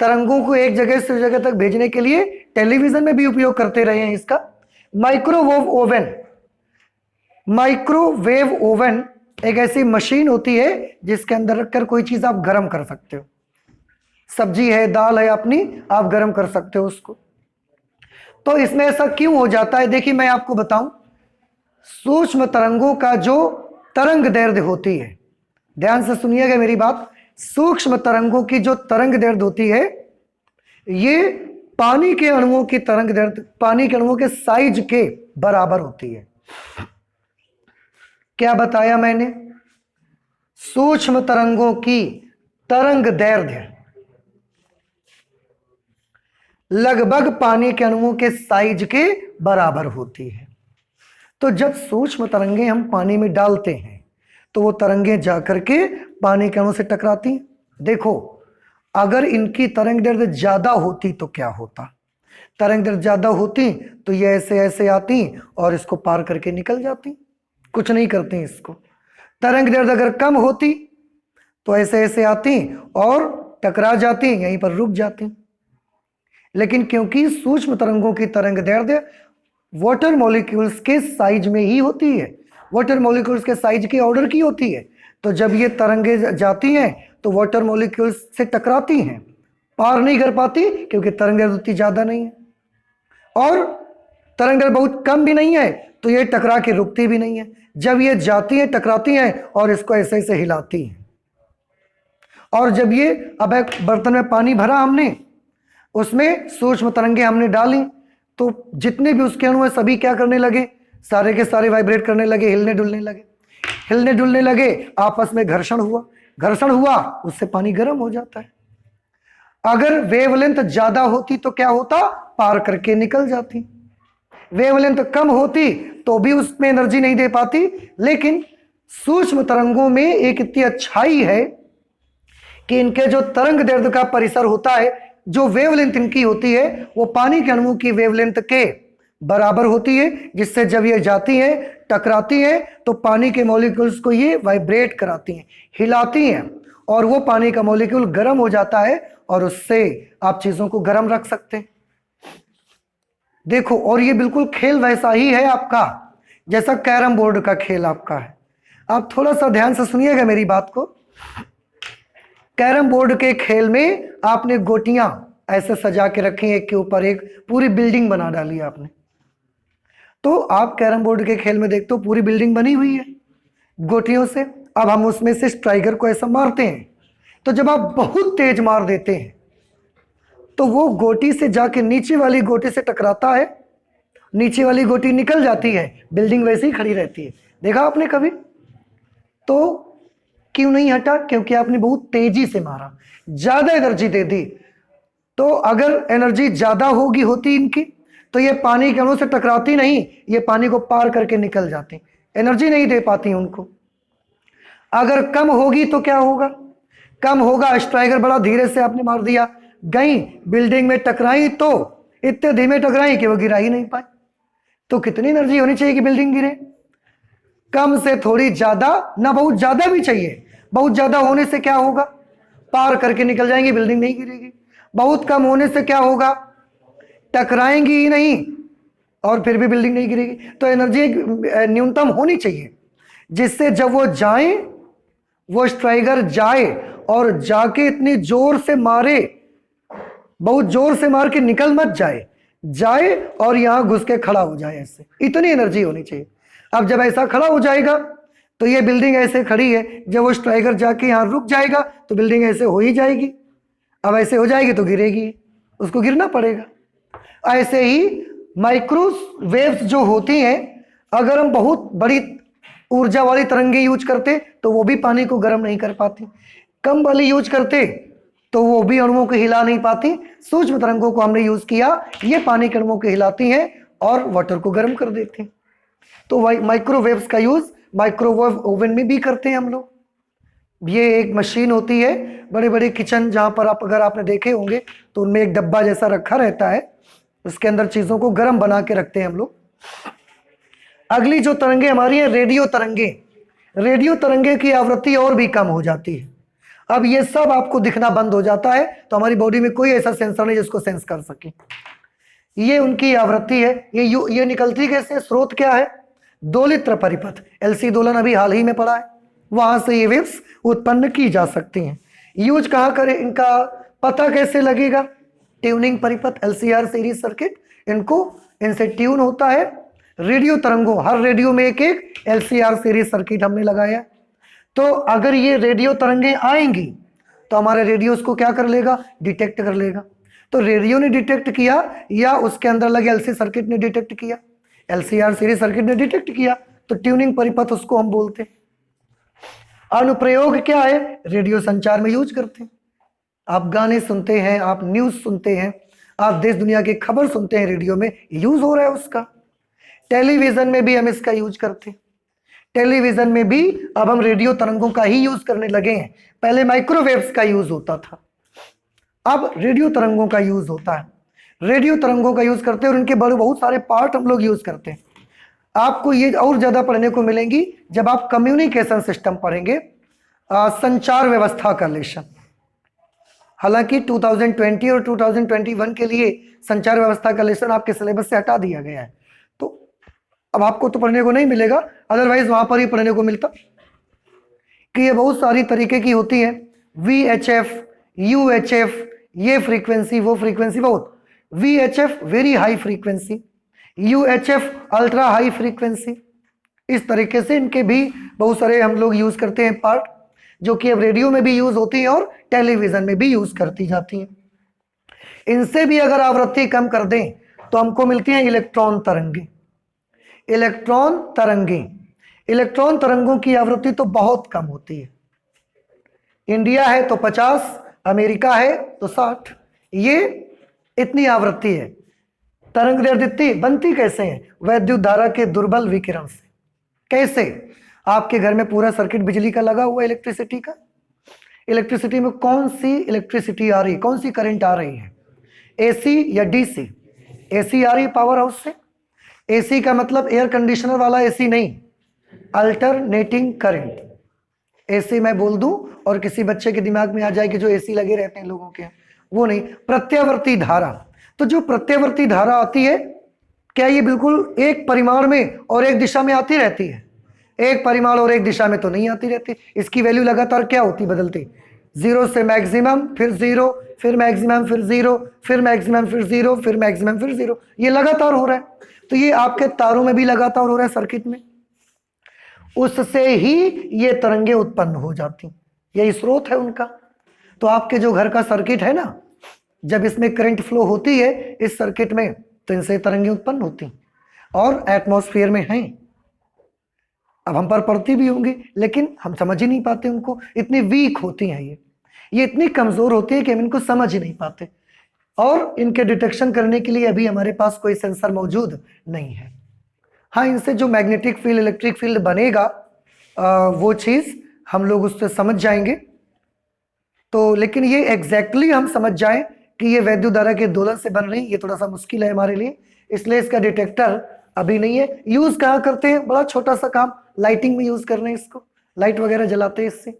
तरंगों को एक जगह से जगह तक भेजने के लिए टेलीविजन में भी उपयोग करते रहे हैं इसका। माइक्रोवेव ओवन एक ऐसी मशीन होती है जिसके अंदर रखकर कोई चीज आप गर्म कर सकते हो, सब्जी है, दाल है अपनी, आप गर्म कर सकते हो उसको। तो इसमें ऐसा क्यों हो जाता है, देखिए मैं आपको बताऊं। सूक्ष्म तरंगों का जो तरंग दैर्ध्य होती है, ध्यान से सुनिएगा मेरी बात, सूक्ष्म तरंगों की जो तरंग दैर्ध्य होती है ये पानी के अणुओं की तरंग दैर्ध्य, पानी के अणुओं के साइज के बराबर होती है। क्या बताया मैंने, सूक्ष्म तरंगों की तरंग दैर्ध्य लगभग पानी के अणुओं के साइज के बराबर होती है। तो जब सूक्ष्म तरंगे हम पानी में डालते हैं तो वो तरंगे जाकर के पानी के अणु से टकराती हैं। देखो अगर इनकी तरंग दैर्ध्य ज्यादा होती तो क्या होता, तरंग दैर्ध्य ज्यादा होती तो ये ऐसे ऐसे आती और इसको पार करके निकल जाती, कुछ नहीं करती इसको। तरंग दैर्ध्य अगर कम होती तो ऐसे ऐसे आती और टकरा जाती, यहीं पर रुक जाती। लेकिन क्योंकि सूक्ष्म तरंगों की तरंग दैर्ध्य वाटर मॉलिक्यूल्स के साइज में ही होती है, वाटर मॉलिक्यूल्स के साइज के ऑर्डर की होती है, तो जब ये तरंगे जाती हैं तो वाटर मॉलिक्यूल्स से टकराती हैं, पार नहीं कर पाती क्योंकि तरंग दैर्ध्य उतनी ज्यादा नहीं है और तरंग दैर्ध्य बहुत कम भी नहीं है तो ये टकरा के रुकती भी नहीं है। जब ये जाती है टकराती हैं और इसको ऐसे ऐसे हिलाती हैं। और जब ये अब एक बर्तन में पानी भरा हमने, उसमें सूक्ष्म तरंगे हमने डाली तो जितने भी उसके अणु हैं सभी क्या करने लगे, सारे के सारे वाइब्रेट करने लगे, हिलने डुलने लगे, आपस में घर्षण हुआ, उससे पानी गर्म हो जाता है। अगर वेवलेंथ ज्यादा होती तो क्या होता, पार करके निकल जाती। वेवलेंथ कम होती तो भी उसमें एनर्जी नहीं दे पाती। लेकिन सूक्ष्म तरंगों में एक इतनी अच्छाई है कि इनके जो तरंग दैर्ध्य का परिसर होता है, जो वेवलेंथ इनकी होती है वो पानी के अणुओं की वेवलेंथ के बराबर होती है, जिससे जब ये जाती है टकराती है तो पानी के मॉलिक्यूल्स को ये वाइब्रेट कराती हैं, हिलाती हैं और वो पानी का मॉलिक्यूल गर्म हो जाता है और उससे आप चीजों को गर्म रख सकते हैं। देखो, और ये बिल्कुल खेल वैसा ही है आपका जैसा कैरम बोर्ड का खेल आपका है। आप थोड़ा सा ध्यान से सुनिएगा मेरी बात को। कैरम बोर्ड के खेल में आपने गोटियां ऐसे सजा के रखी, एक के ऊपर एक, पूरी बिल्डिंग बना डाली आपने। तो आप कैरम बोर्ड के खेल में देखते हो पूरी बिल्डिंग बनी हुई है गोटियों से। अब हम उसमें से स्ट्राइकर को ऐसा मारते हैं, तो जब आप बहुत तेज मार देते हैं तो वो गोटी से जाके नीचे वाली गोटी से टकराता है, नीचे वाली गोटी निकल जाती है, बिल्डिंग वैसे ही खड़ी रहती है। देखा आपने कभी? तो क्यों नहीं हटा? क्योंकि आपने बहुत तेजी से मारा, ज्यादा एनर्जी दे दी। तो अगर एनर्जी ज्यादा होती इनकी तो ये पानी के अणु से टकराती नहीं, ये पानी को पार करके निकल जाती, एनर्जी नहीं दे पाती उनको। अगर कम होगी तो क्या होगा? कम होगा, स्ट्राइकर बड़ा धीरे से आपने मार दिया, गई बिल्डिंग में टकराई तो इतने धीमे टकराई कि वो गिरा ही नहीं पाए। तो कितनी एनर्जी होनी चाहिए कि बिल्डिंग गिरे? कम से थोड़ी ज्यादा, ना बहुत ज्यादा भी चाहिए, बहुत ज्यादा होने से क्या होगा, पार करके निकल जाएंगी, बिल्डिंग नहीं गिरेगी। बहुत कम होने से क्या होगा, टकराएंगी ही नहीं और फिर भी बिल्डिंग नहीं गिरेगी। तो एनर्जी न्यूनतम होनी चाहिए, जिससे जब वो जाए, वो स्ट्राइकर जाए और जाके इतनी जोर से मारे, बहुत जोर से मार के निकल मत जाए, जाए और यहां घुस के खड़ा हो जाए, ऐसे इतनी एनर्जी होनी चाहिए। अब जब ऐसा खड़ा हो जाएगा तो ये बिल्डिंग ऐसे खड़ी है, जब वो स्ट्राइकर जाके यहां रुक जाएगा तो बिल्डिंग ऐसे हो ही जाएगी। अब ऐसे हो जाएगी तो गिरेगी, उसको गिरना पड़ेगा। ऐसे ही माइक्रोवेव्स जो होती हैं, अगर हम बहुत बड़ी ऊर्जा वाली तरंगे यूज करते तो वो भी पानी को गर्म नहीं कर पाती, कम वाली यूज करते तो वो भी अणुओं को हिला नहीं पाती। सूक्ष्म तरंगों को हमने यूज किया, ये पानी के अणुओं को हिलाती हैं और वाटर को गर्म कर देती हैं। तो माइक्रोवेव्स का यूज माइक्रोवेव ओवन में भी करते हैं हम लोग। ये एक मशीन होती है, बड़े बड़े किचन जहां पर आप अगर आपने देखे होंगे तो उनमें एक डब्बा जैसा रखा रहता है, उसके अंदर चीजों को गर्म बना के रखते हैं हम लोग। अगली जो तरंगे हमारी है रेडियो तरंगे। रेडियो तरंगे की आवृत्ति और भी कम हो जाती है। अब ये सब आपको दिखना बंद हो जाता है, तो हमारी बॉडी में कोई ऐसा सेंसर नहीं जिसको सेंस कर सके। ये उनकी आवृत्ति है। ये निकलती कैसे, स्रोत क्या है, दोलित्र परिपथ, एलसी दोलन अभी हाल ही में पड़ा है, वहां से ये वेव्स उत्पन्न की जा सकती हैं। यूज कहां करें, इनका पता कैसे लगेगा, ट्यूनिंग परिपथ, एलसीआर सीरीज सर्किट, इनसे ट्यून होता है। रेडियो तरंगों, हर रेडियो में एक एक एलसीआर सीरीज सर्किट हमने लगाया। तो अगर ये रेडियो तरंगे आएंगी तो हमारे रेडियो उसको क्या कर लेगा, डिटेक्ट कर लेगा। तो रेडियो ने डिटेक्ट किया या उसके अंदर लगे एलसी सर्किट ने डिटेक्ट किया, एलसीआर सीरीज सर्किट ने डिटेक्ट किया, तो ट्यूनिंग परिपथ उसको हम बोलते हैं। अनुप्रयोग क्या है, रेडियो संचार में यूज करते हैं। आप गाने सुनते हैं, आप न्यूज सुनते हैं, आप देश दुनिया की खबर सुनते हैं, रेडियो में यूज हो रहा है उसका। टेलीविजन में भी हम इसका यूज करते हैं। टेलीविजन में भी अब हम रेडियो तरंगों का ही यूज करने लगे हैं। पहले माइक्रोवेव्स का यूज होता था, अब रेडियो तरंगों का यूज होता है। रेडियो तरंगों का यूज करते हैं और उनके बड़े बहुत सारे पार्ट हम लोग यूज करते हैं। आपको ये और ज्यादा पढ़ने को मिलेंगी जब आप कम्युनिकेशन सिस्टम पढ़ेंगे, संचार व्यवस्था का लेसन। हालांकि 2020 और 2021 के लिए संचार व्यवस्था का लेसन आपके सिलेबस से हटा दिया गया है, तो अब आपको तो पढ़ने को नहीं मिलेगा, अदरवाइज वहां पर ही पढ़ने को मिलता कि ये बहुत सारी तरीके की होती है। VHF, UHF, ये फ्रीक्वेंसी, वो फ्रीक्वेंसी, बहुत। VHF very high frequency, UHF ultra high frequency. इस तरीके से इनके भी बहुत सारे हम लोग यूज करते हैं पार्ट, जो कि अब रेडियो में भी यूज होती हैं और टेलीविजन में भी यूज करती जाती हैं। इनसे भी अगर आवृत्ति कम कर दें तो हमको मिलती हैं इलेक्ट्रॉन तरंगे। इलेक्ट्रॉन तरंगे, इलेक्ट्रॉन तरंगों की आवृत्ति तो बहुत कम होती है। इंडिया है तो 50, अमेरिका है तो 60, ये इतनी आवृत्ति है। तरंग दैर्ध्य बनती कैसे है, वैद्युत धारा के दुर्बल विकिरण से। कैसे, आपके घर में पूरा सर्किट बिजली का लगा हुआ, इलेक्ट्रिसिटी का, इलेक्ट्रिसिटी में कौन सी इलेक्ट्रिसिटी आ रही, कौन सी करंट आ रही है, एसी या डीसी? एसी आ रही पावर हाउस से। एसी का मतलब एयर कंडीशनर वाला एसी नहीं, अल्टरनेटिंग करंट। एसी मैं बोल दूं और किसी बच्चे के दिमाग में आ जाए कि जो एसी लगे रहते हैं लोगों के, वो नहीं, प्रत्यावर्ती धारा। तो जो प्रत्यावर्ती धारा आती है, क्या ये बिल्कुल एक परिमाण में और एक दिशा में आती रहती है? एक परिमाण और एक दिशा में तो नहीं आती रहती, इसकी वैल्यू लगातार क्या होती, बदलती। जीरो से मैक्सिमम, फिर जीरो, फिर मैक्सिमम, फिर जीरो, फिर मैक्सिमम, फिर जीरो, फिर मैक्सिमम, फिर जीरो, ये लगातार हो रहा है। तो ये आपके तारों में भी लगातार हो रहा है, सर्किट में। उससे ही ये तरंगे उत्पन्न हो जाती, यही स्रोत है उनका। तो आपके जो घर का सर्किट है ना, जब इसमें करंट फ्लो होती है इस सर्किट में, तो इनसे तरंगे उत्पन्न होती और एटमॉस्फेयर में हैं। अब हम पर पड़ती भी होंगी, लेकिन हम समझ ही नहीं पाते उनको, इतनी वीक होती हैं ये इतनी कमजोर होती है कि हम इनको समझ ही नहीं पाते। और इनके डिटेक्शन करने के लिए अभी हमारे पास कोई सेंसर मौजूद नहीं है। हाँ, इनसे जो मैग्नेटिक फील्ड, इलेक्ट्रिक फील्ड बनेगा, वो चीज हम लोग उससे समझ जाएंगे। तो लेकिन ये एग्जैक्टली हम समझ जाएं कि ये वैद्युत धारा के दोलन से बन रही, ये थोड़ा सा मुश्किल है हमारे लिए, इसलिए इसका डिटेक्टर अभी नहीं है। यूज कहाँ करते हैं, बड़ा छोटा सा काम, लाइटिंग में यूज कर रहे हैं इसको, लाइट वगैरह जलाते हैं इससे।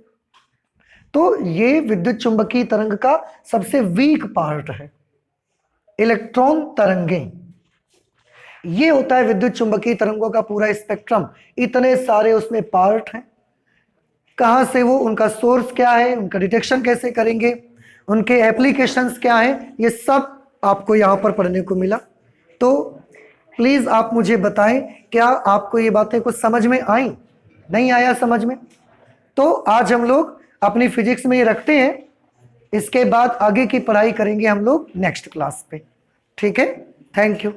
तो ये विद्युत चुंबकीय तरंग का सबसे वीक पार्ट है, इलेक्ट्रॉन तरंगें। ये होता है विद्युत चुंबकीय तरंगों का पूरा स्पेक्ट्रम। इतने सारे उसमें पार्ट हैं, कहां से वो, उनका सोर्स क्या है, उनका डिटेक्शन कैसे करेंगे, उनके एप्लीकेशंस क्या हैं, ये सब आपको यहां पर पढ़ने को मिला। तो प्लीज आप मुझे बताएं, क्या आपको ये बातें कुछ समझ में आई? नहीं आया समझ में? तो आज हम लोग अपनी फिजिक्स में ये रखते हैं, इसके बाद आगे की पढ़ाई करेंगे हम लोग नेक्स्ट क्लास पे। ठीक है, थैंक यू।